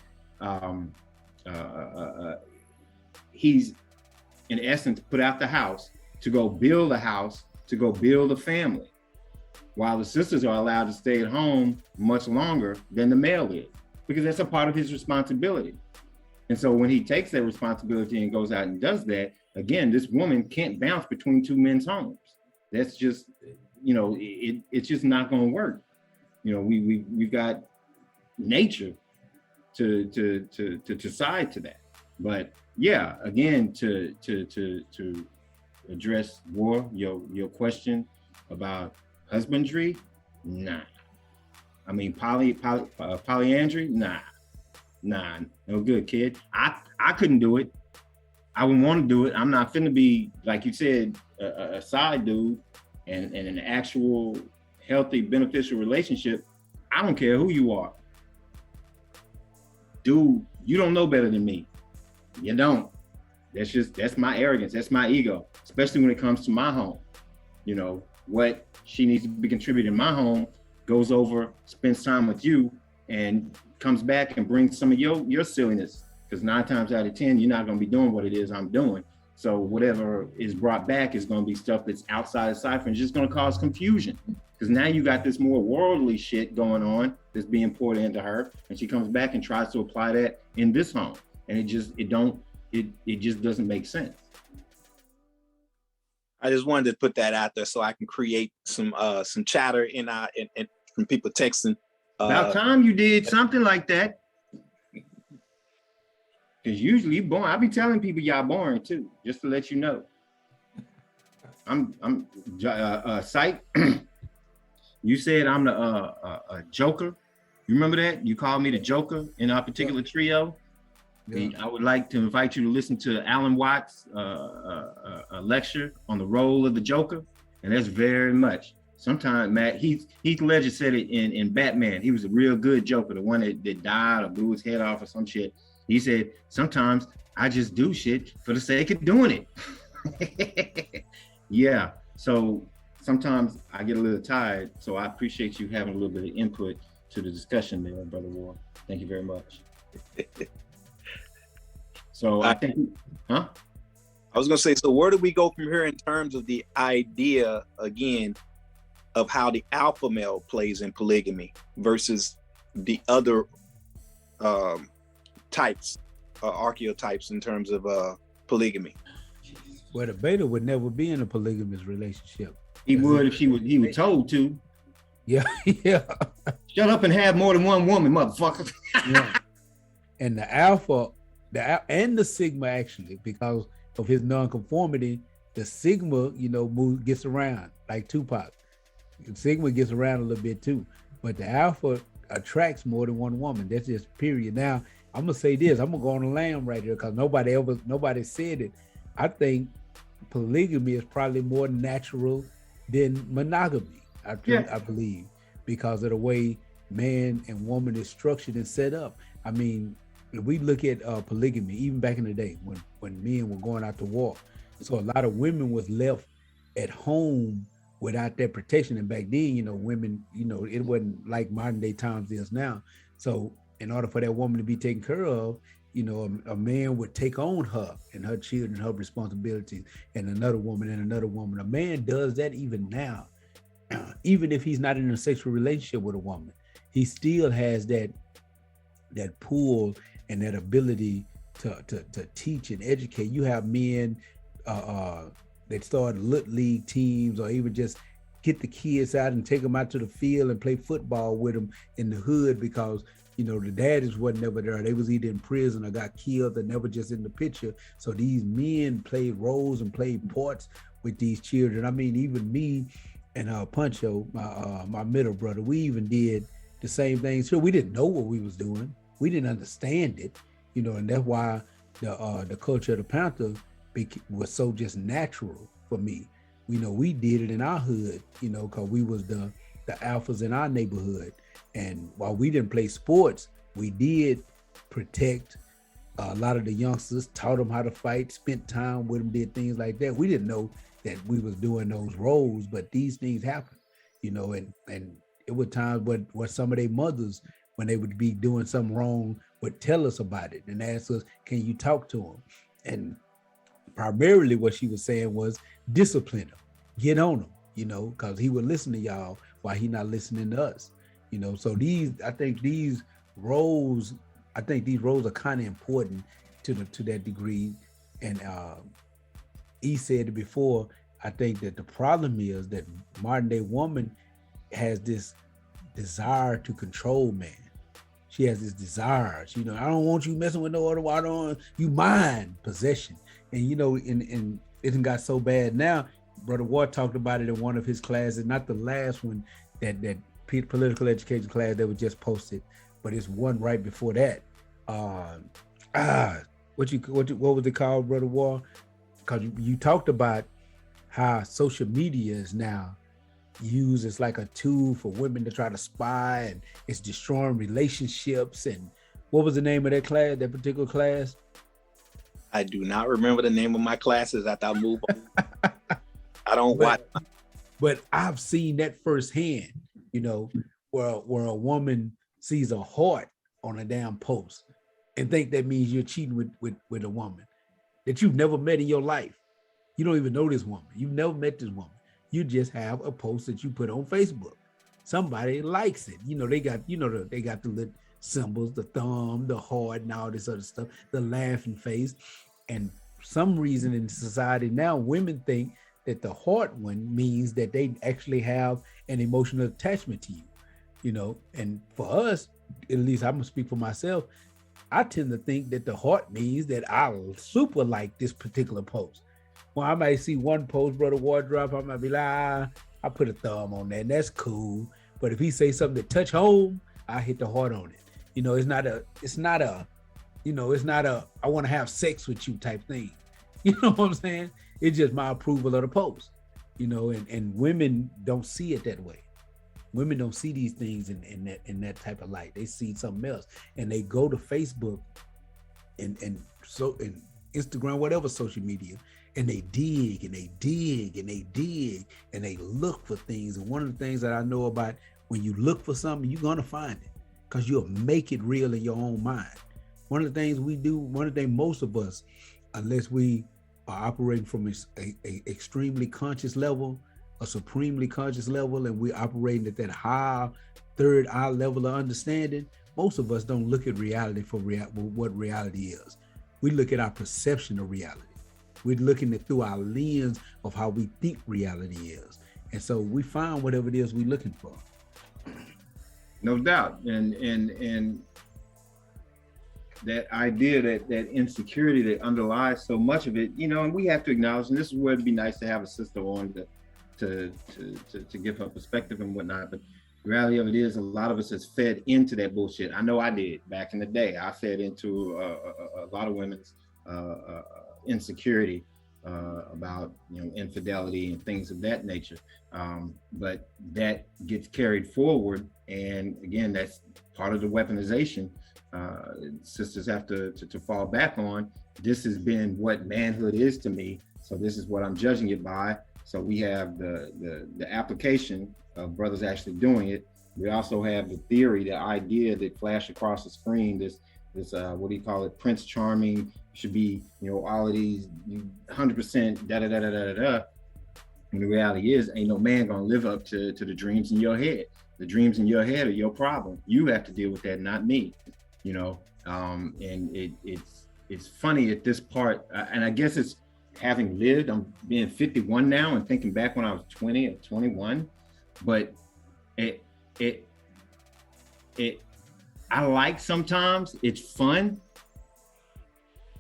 He's in essence put out the house to go build a house, to go build a family, while the sisters are allowed to stay at home much longer than the male is, because that's a part of his responsibility. And so when he takes that responsibility and goes out and does that, again, this woman can't bounce between two men's homes. That's just, you know, it's just not going to work. You know, we've got nature to side to that. But yeah, again, to address War, your question about husbandry, nah. I mean, polyandry, nah, no good, kid. I couldn't do it. I wouldn't want to do it. I'm not finna be, like you said, a side dude and an actual healthy, beneficial relationship. I don't care who you are. Dude, you don't know better than me. You don't. That's my arrogance. That's my ego, especially when it comes to my home. You know, what she needs to be contributing in my home goes over, spends time with you, and comes back and brings some of your silliness. Because 9 times out of 10, you're not going to be doing what it is I'm doing. So whatever is brought back is going to be stuff that's outside of cipher and just going to cause confusion. Because now you got this more worldly shit going on that's being poured into her, and she comes back and tries to apply that in this home, and it just doesn't make sense.
I just wanted to put that out there so I can create some chatter in from people texting.
About time you did something like that. Because usually you boring. I be telling people y'all boring too, just to let you know. I'm Psyche. You said I'm the a joker. You remember that? You called me the joker in our particular trio. Yeah. I would like to invite you to listen to Alan Watts' a lecture on the role of the joker, and that's very much sometimes, Matt, Heath Ledger said it in Batman. He was a real good Joker, the one that died or blew his head off or some shit. He said, sometimes I just do shit for the sake of doing it. Yeah, so sometimes I get a little tired, so I appreciate you having a little bit of input to the discussion there, Brother Ward. Thank you very much. So I think, I
was gonna say, so where do we go from here in terms of the idea, again, of how the alpha male plays in polygamy versus the other types, archetypes in terms of polygamy?
Well, the beta would never be in a polygamous relationship.
He would if he was told to.
Yeah, yeah.
Shut up and have more than one woman, motherfucker.
Yeah. And the alpha, and the sigma, actually, because of his nonconformity, the sigma, gets around like Tupac. The sigma gets around a little bit too, but the alpha attracts more than one woman. That's just period. Now, I'm gonna say this. I'm gonna go on a lamb right here because nobody said it. I think polygamy is probably more natural than monogamy. I believe, because of the way man and woman is structured and set up. I mean, if we look at polygamy, even back in the day when men were going out to war, so a lot of women was left at home without that protection. And back then, women, it wasn't like modern day times is now. So in order for that woman to be taken care of, a man would take on her and her children, her responsibilities, and another woman and another woman. A man does that even now. Even if he's not in a sexual relationship with a woman, he still has that pull and that ability to teach and educate. You have men that start little league teams, or even just get the kids out and take them out to the field and play football with them in the hood, because the daddies wasn't never there. They was either in prison or got killed or never just in the picture. So these men played roles and played parts with these children. I mean, even me and Puncho, my middle brother, we even did the same things. So we didn't know what we was doing. We didn't understand it, and that's why the culture of the Panther was so just natural for me. We did it in our hood, because we was the alphas in our neighborhood. And while we didn't play sports, we did protect a lot of the youngsters, taught them how to fight, spent time with them, did things like that. We didn't know that we was doing those roles, but these things happen, and it was times what some of their mothers, when they would be doing something wrong, would tell us about it and ask us, can you talk to them? And primarily what she was saying was discipline them, get on them, because he would listen to y'all while he not listening to us. So I think these roles are kind of important to that degree. And he said it before, I think that the problem is that modern day woman has this desire to control man. She has this desire. I don't want you messing with no other. I don't. You mine, possession. And and it got so bad now. Brother Ward talked about it in one of his classes, not the last one, that political education class that was just posted, but it's one right before that. What was it called, Brother Ward? Because you talked about how social media is now used as like a tool for women to try to spy, and it's destroying relationships. And what was the name of that class, that particular class?
I do not remember the name of my classes after I moved on. I don't watch.
But I've seen that firsthand, where a woman sees a heart on a damn post and think that means you're cheating with a woman that you've never met in your life. You don't even know this woman. You've never met this woman. You just have a post that you put on Facebook. Somebody likes it. They got the little symbols, the thumb, the heart, and all this other stuff, the laughing face. And for some reason in society now, women think that the heart one means that they actually have an emotional attachment to you, and for us, at least I'm gonna speak for myself, I tend to think that the heart means that I super like this particular post. Well, I might see one post, Brother Wardrop, I might be like, I put a thumb on that, and that's cool. But if he say something that touch home, I hit the heart on it. It's not a I want to have sex with you type thing. You know what I'm saying? It's just my approval of the post. you know, and women don't see it that way. Women don't see these things in that type of light. They see something else, and they go to Facebook and Instagram, whatever social media, and they dig and they dig and they dig and they look for things. And one of the things that I know about, when you look for something, you're gonna find it, because you'll make it real in your own mind. One of the things we do, one of the things most of us, unless we are operating from a extremely conscious level, a supremely conscious level, and we're operating at that high third eye level of understanding, most of us don't look at reality for what reality is. We look at our perception of reality. We're looking at through our lens of how we think reality is. And so we find whatever it is we're looking for.
No doubt. And that idea, that insecurity that underlies so much of it, you know, and we have to acknowledge, and this is where it'd be nice to have a sister on to give her perspective and whatnot. But the reality of it is, a lot of us has fed into that bullshit. I know I did back in the day. I fed into a lot of women's insecurity about, you know, infidelity and things of that nature. But that gets carried forward, and again, that's part of the weaponization. Sisters have to fall back on. This has been what manhood is to me, so this is what I'm judging it by. So we have the application of brothers actually doing it. We also have the theory, the idea that flashed across the screen, this what do you call it, Prince Charming, should be, you know, all of these 100% da da da da da da. And the reality is, ain't no man gonna live up to the dreams in your head. The dreams in your head are your problem. You have to deal with that, not me. You know, and it's funny at this part, and I guess it's having lived. I'm being 51 now and thinking back when I was 20 or 21, but I like, sometimes it's fun,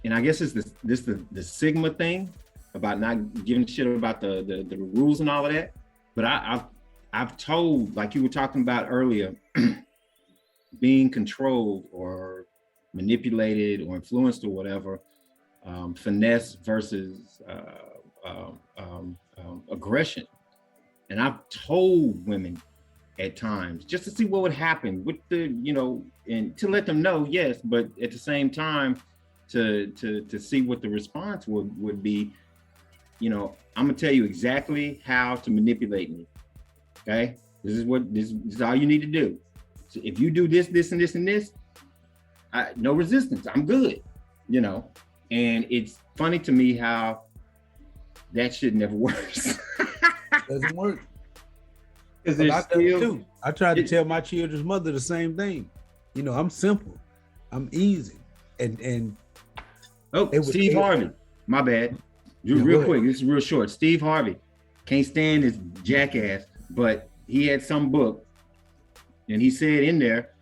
and I guess it's the Sigma thing about not giving a shit about the rules and all of that. But I've told, like you were talking about earlier, being controlled or manipulated or influenced or whatever, finesse versus aggression. And I've told women at times, just to see what would happen with the, you know, and to let them know, yes, but at the same time, to see what the response would be. You know, I'm gonna tell you exactly how to manipulate me. Okay, this is all you need to do. So if you do this, this, and this, and this, no resistance, I'm good, you know. And it's funny to me how that shit never works.
Doesn't work.
Because
I tried to tell my children's mother the same thing. You know, I'm simple, I'm easy, and
Steve Harvey, my bad. Real quick, this is real short. Steve Harvey, can't stand this jackass, but he had some book, and he said in there,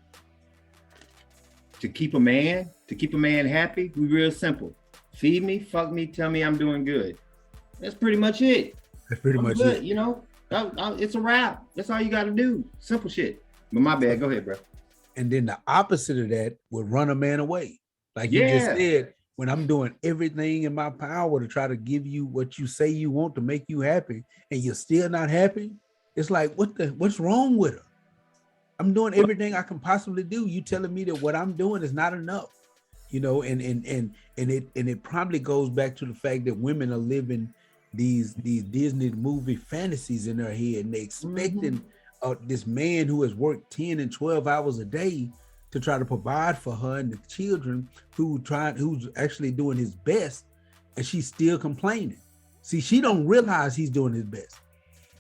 to keep a man happy, we real simple. Feed me, fuck me, tell me I'm doing good. That's pretty much it.
That's pretty much
good,
it.
You know, it's a wrap. That's all you got to do. Simple shit. But my bad. Go ahead, bro.
And then the opposite of that would run a man away. Like you just said, when I'm doing everything in my power to try to give you what you say you want to make you happy, and you're still not happy, it's like, what's wrong with her? I'm doing everything I can possibly do. You telling me that what I'm doing is not enough, you know? And it probably goes back to the fact that women are living these Disney movie fantasies in their head, and they expecting this man who has worked 10 and 12 hours a day to try to provide for her and the children, who's actually doing his best, and she's still complaining. See, she don't realize he's doing his best.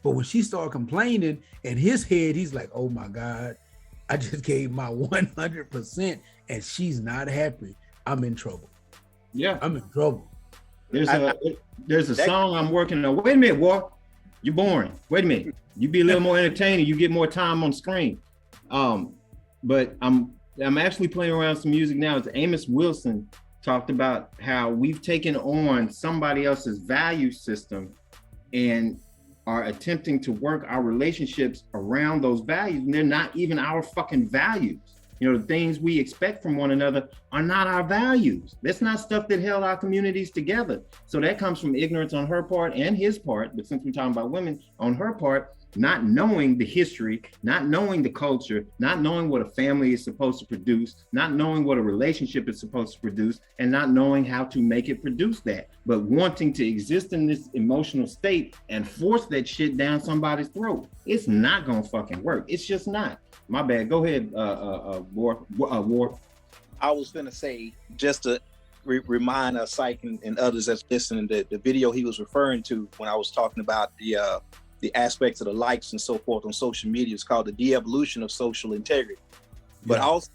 But when she started complaining, in his head, he's like, oh my God, I just gave my 100% and she's not happy. I'm in trouble.
Yeah.
I'm in trouble.
There's a song I'm working on. Wait a minute, boy. You're boring. Wait a minute. You be a little more entertaining. You get more time on screen. But I'm actually playing around some music now. It's Amos Wilson talked about how we've taken on somebody else's value system and are attempting to work our relationships around those values, and they're not even our fucking values. You know, the things we expect from one another are not our values. That's not stuff that held our communities together. So that comes from ignorance on her part and his part. But since we're talking about women, on her part, not knowing the history, not knowing the culture, not knowing what a family is supposed to produce, not knowing what a relationship is supposed to produce, and not knowing how to make it produce that, but wanting to exist in this emotional state and force that shit down somebody's throat. It's not gonna fucking work. It's just not. My bad. Go ahead, War.
I was gonna say, just to remind us, Psyche and others that's listening, that the video he was referring to when I was talking about the aspects of the likes and so forth on social media is called the de-evolution of social integrity. But also,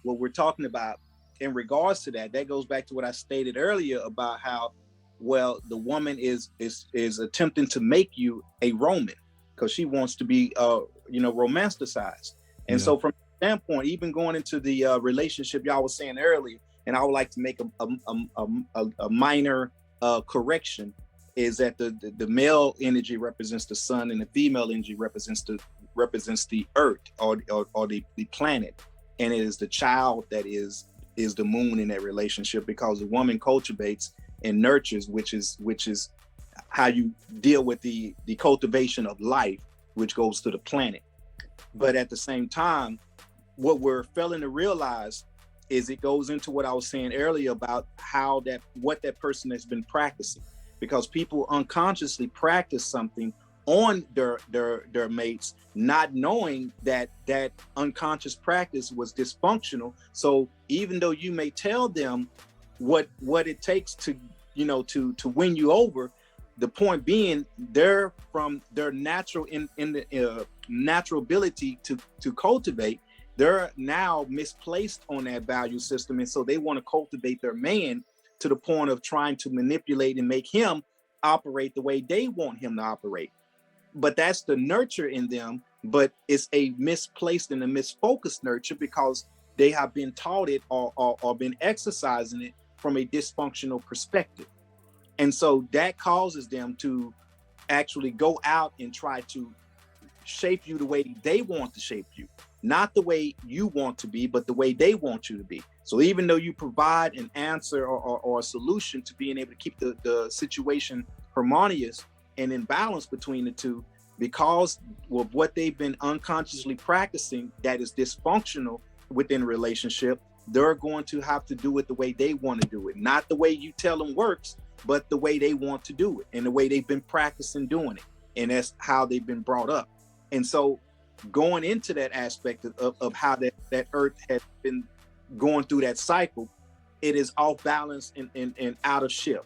what we're talking about in regards to that, that goes back to what I stated earlier about how, well, the woman is attempting to make you a Roman because she wants to be, romanticized. And so from that standpoint, even going into the relationship y'all was saying earlier, and I would like to make a minor correction, is that the male energy represents the sun and the female energy represents the earth or the planet. And it is the child that is the moon in that relationship, because the woman cultivates and nurtures, which is how you deal with the cultivation of life, which goes to the planet. But at the same time, what we're failing to realize is it goes into what I was saying earlier about what that person has been practicing, because people unconsciously practice something on their mates, not knowing that unconscious practice was dysfunctional. So even though you may tell them what it takes to win you over, the point being, they're from their natural natural ability to cultivate, they're now misplaced on that value system. And so they want to cultivate their man to the point of trying to manipulate and make him operate the way they want him to operate. But that's the nurture in them, but it's a misplaced and a misfocused nurture because they have been taught it or been exercising it from a dysfunctional perspective. And so that causes them to actually go out and try to shape you the way they want to shape you, not the way you want to be, but the way they want you to be. So even though you provide an answer or a solution to being able to keep the situation harmonious and in balance between the two, because of what they've been unconsciously practicing that is dysfunctional within a relationship, they're going to have to do it the way they want to do it, not the way you tell them works, but the way they want to do it and the way they've been practicing doing it. And that's how they've been brought up. And so going into that aspect of how that earth has been going through that cycle, it is off balance and out of shift.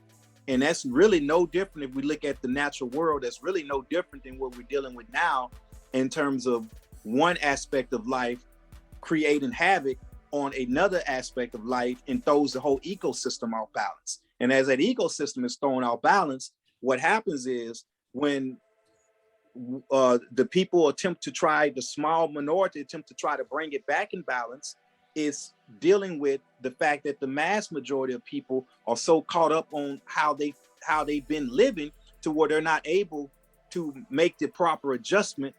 And that's really no different if we look at the natural world. That's really no different than what we're dealing with now in terms of one aspect of life creating havoc on another aspect of life and throws the whole ecosystem off balance. And as that ecosystem is thrown off balance, what happens is when the people the small minority attempt to try to bring it back in balance, is dealing with the fact that the mass majority of people are so caught up on how they've been living to where they're not able to make the proper adjustment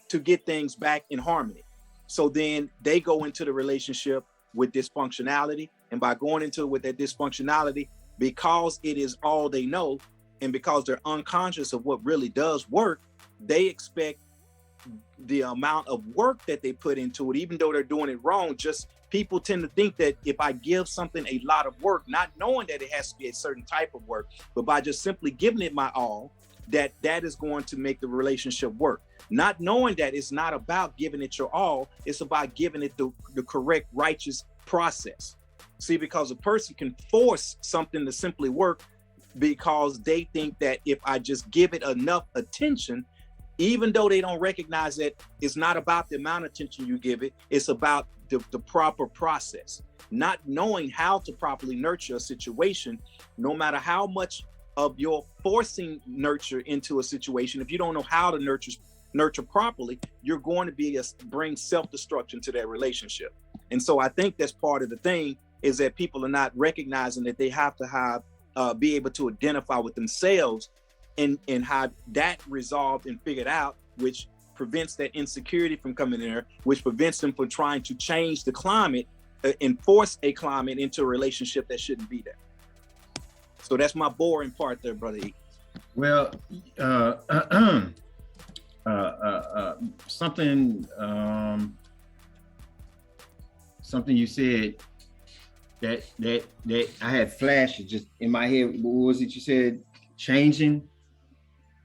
to get things back in harmony. So then they go into the relationship with dysfunctionality, and by going into it with that dysfunctionality, because it is all they know, and because they're unconscious of what really does work, they expect the amount of work that they put into it, even though they're doing it wrong. Just people tend to think that if I give something a lot of work, not knowing that it has to be a certain type of work, but by just simply giving it my all, that is going to make the relationship work. Not knowing that it's not about giving it your all, it's about giving it the correct, righteous process. See, because a person can force something to simply work because they think that if I just give it enough attention, even though they don't recognize that it's not about the amount of attention you give it, it's about the proper process. Not knowing how to properly nurture a situation, no matter how much of your forcing nurture into a situation, if you don't know how to nurture properly, you're going to bring self-destruction to that relationship. And so I think that's part of the thing, is that people are not recognizing that they have to be able to identify with themselves and have that resolved and figured out, which prevents that insecurity from coming in there, which prevents them from trying to change the climate, enforce a climate into a relationship that shouldn't be there. So that's my boring part there, Brother E.
Well, something you said that I had flashes just in my head. What was it you said? Changing?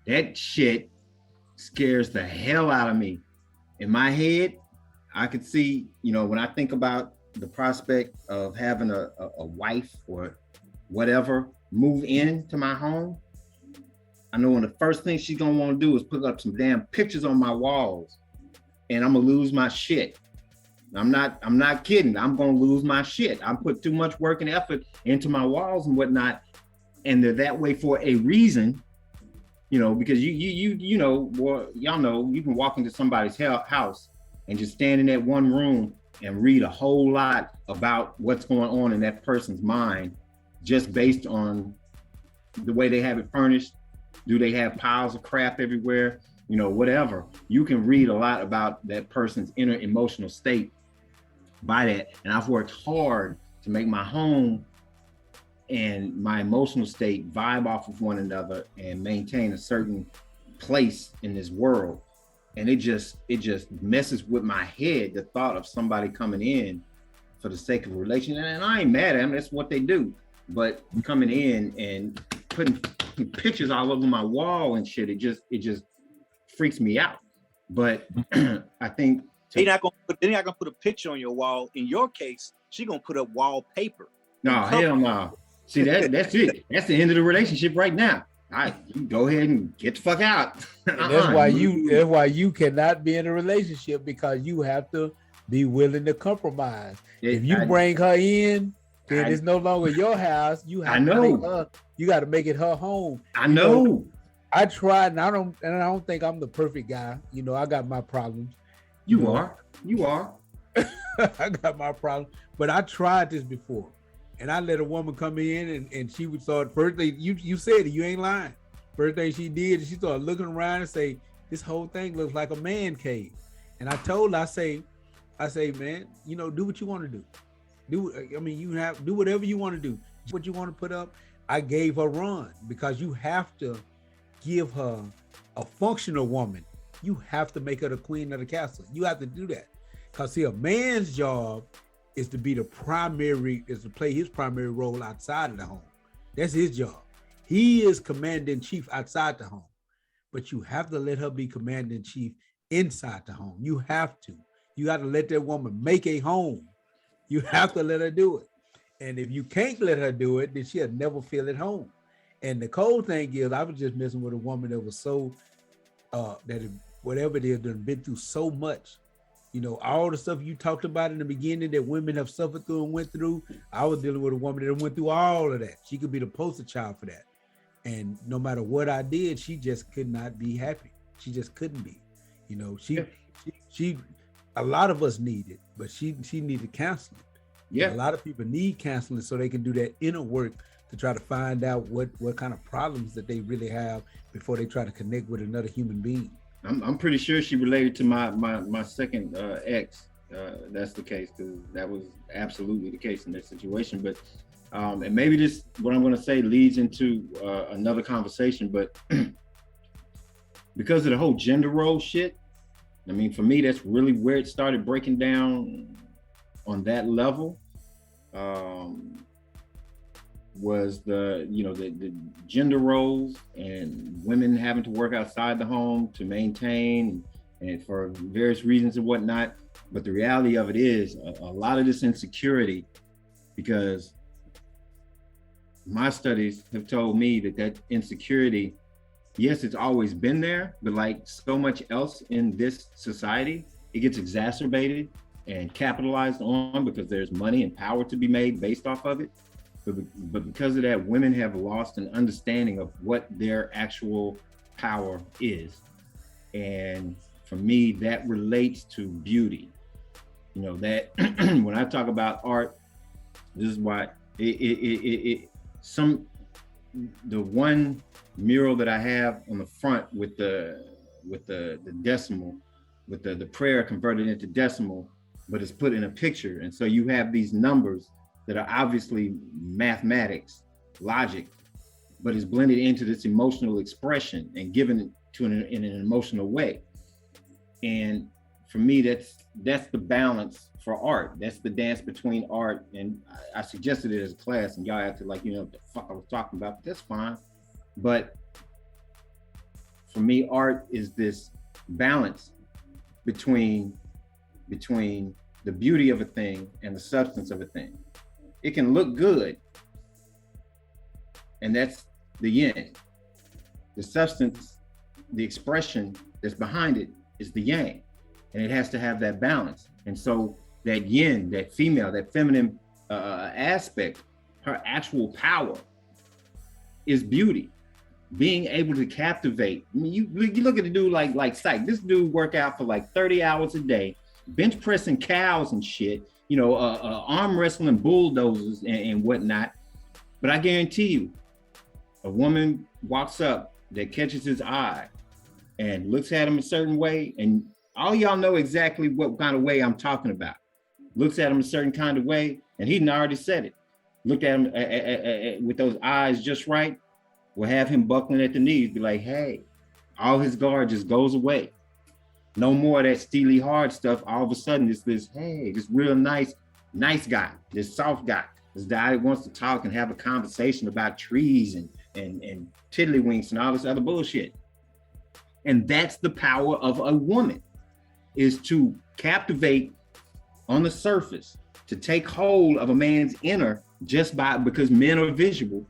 That shit scares the hell out of me. In my head, I could see, when I think about the prospect of having a wife or whatever move into my home, I know one of the first things she's gonna want to do is put up some damn pictures on my walls, and I'm gonna lose my shit. I'm not kidding. I'm gonna lose my shit. I put too much work and effort into my walls and whatnot, and they're that way for a reason. Because y'all know, you can walk into somebody's house and just stand in that one room and read a whole lot about what's going on in that person's mind, just based on the way they have it furnished. Do they have piles of crap everywhere? Whatever. You can read a lot about that person's inner emotional state by that. And I've worked hard to make my home and my emotional state vibe off of one another and maintain a certain place in this world. And it just messes with my head, the thought of somebody coming in for the sake of a relationship. And I ain't mad at them, that's what they do. But coming in and putting pictures all over my wall and shit, it just freaks me out. But I think
they're not gonna put a picture on your wall. In your case, she's gonna put up wallpaper.
No, hell no. See, that's it. That's the end of the relationship right now. You go ahead and get the fuck out.
That's why you cannot be in a relationship, because you have to be willing to compromise. If you bring her in, then it's no longer your house. You have you got to make it her home.
I know.
I tried, and I don't think I'm the perfect guy. I got my problems.
You are.
I got my problems, but I tried this before. And I let a woman come in and she would start, first thing, you said it, you ain't lying. First thing she did, she started looking around and say, this whole thing looks like a man cave. And I told her, I say, man, do what you want to do. Do whatever you want to do. What you want to put up, I gave her run, because you have to give her a functional woman. You have to make her the queen of the castle. You have to do that. Because see, a man's job is to play his primary role outside of the home. That's his job. He is commander-in-chief outside the home, but you have to let her be commander-in-chief inside the home. You got to let that woman make a home. You have to let her do it. And if you can't let her do it, then she'll never feel at home. And the cold thing is, I was just messing with a woman that was so, whatever it is, done been through so much. All the stuff you talked about in the beginning that women have suffered through and went through, I was dealing with a woman that went through all of that. She could be the poster child for that. And no matter what I did, she just could not be happy. She just couldn't be. She a lot of us need it, but she needed counseling.
Yeah.
A lot of people need counseling so they can do that inner work to try to find out what kind of problems that they really have before they try to connect with another human being.
I'm pretty sure she related to my second ex. That's the case, because that was absolutely the case in that situation. But and maybe this, what I'm going to say, leads into another conversation. But because of the whole gender role shit, for me, that's really where it started breaking down on that level. Was the gender roles and women having to work outside the home to maintain and for various reasons and whatnot. But the reality of it is a lot of this insecurity, because my studies have told me that insecurity, yes, it's always been there, but like so much else in this society, it gets exacerbated and capitalized on because there's money and power to be made based off of it. But because of that, women have lost an understanding of what their actual power is. And for me, that relates to beauty. That when I talk about art, this is why the one mural that I have on the front with the decimal, with the prayer converted into decimal, but it's put in a picture. And so you have these numbers that are obviously mathematics, logic, but it's blended into this emotional expression and given to in an emotional way. And for me, that's the balance for art. That's the dance between art, and I suggested it as a class, and y'all acted like you know what the fuck I was talking about, but that's fine. But for me, art is this balance between the beauty of a thing and the substance of a thing. It can look good, and that's the yin. The substance, the expression that's behind it is the yang, and it has to have that balance. And so that yin, that female, that feminine aspect, her actual power is beauty. Being able to captivate. I mean, you look at a dude like Psyche. This dude work out for like 30 hours a day, bench pressing cows and shit, you know, arm wrestling bulldozers and whatnot. But I guarantee you, a woman walks up that catches his eye and looks at him a certain way, and all y'all know exactly what kind of way I'm talking about. Looks at him a certain kind of way, and he already said it. Looked at him with those eyes just right, will have him buckling at the knees, be like, hey, all his guard just goes away. No more of that steely hard stuff. All of a sudden, it's this, hey, this real nice guy, this soft guy, this guy that wants to talk and have a conversation about trees and tiddlywinks and all this other bullshit. And that's the power of a woman, is to captivate on the surface, to take hold of a man's inner because men are visual.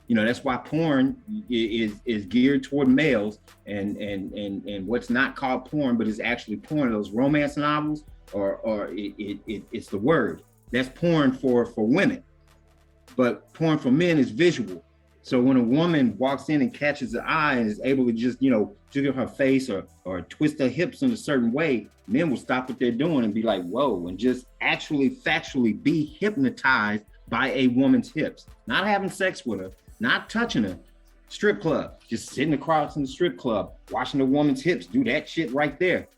You know, that's why porn is geared toward males, and what's not called porn, but is actually porn, those romance novels, or it's the word. That's porn for women. But porn for men is visual. So when a woman walks in and catches the eye and is able to just, you know, jiggle her face or twist her hips in a certain way, men will stop what they're doing and be like, whoa, and just actually factually be hypnotized by a woman's hips. Not having sex with her, not touching her. Strip club, just sitting across in the strip club, watching a woman's hips do that shit right there.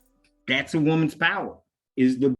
That's a woman's power, is the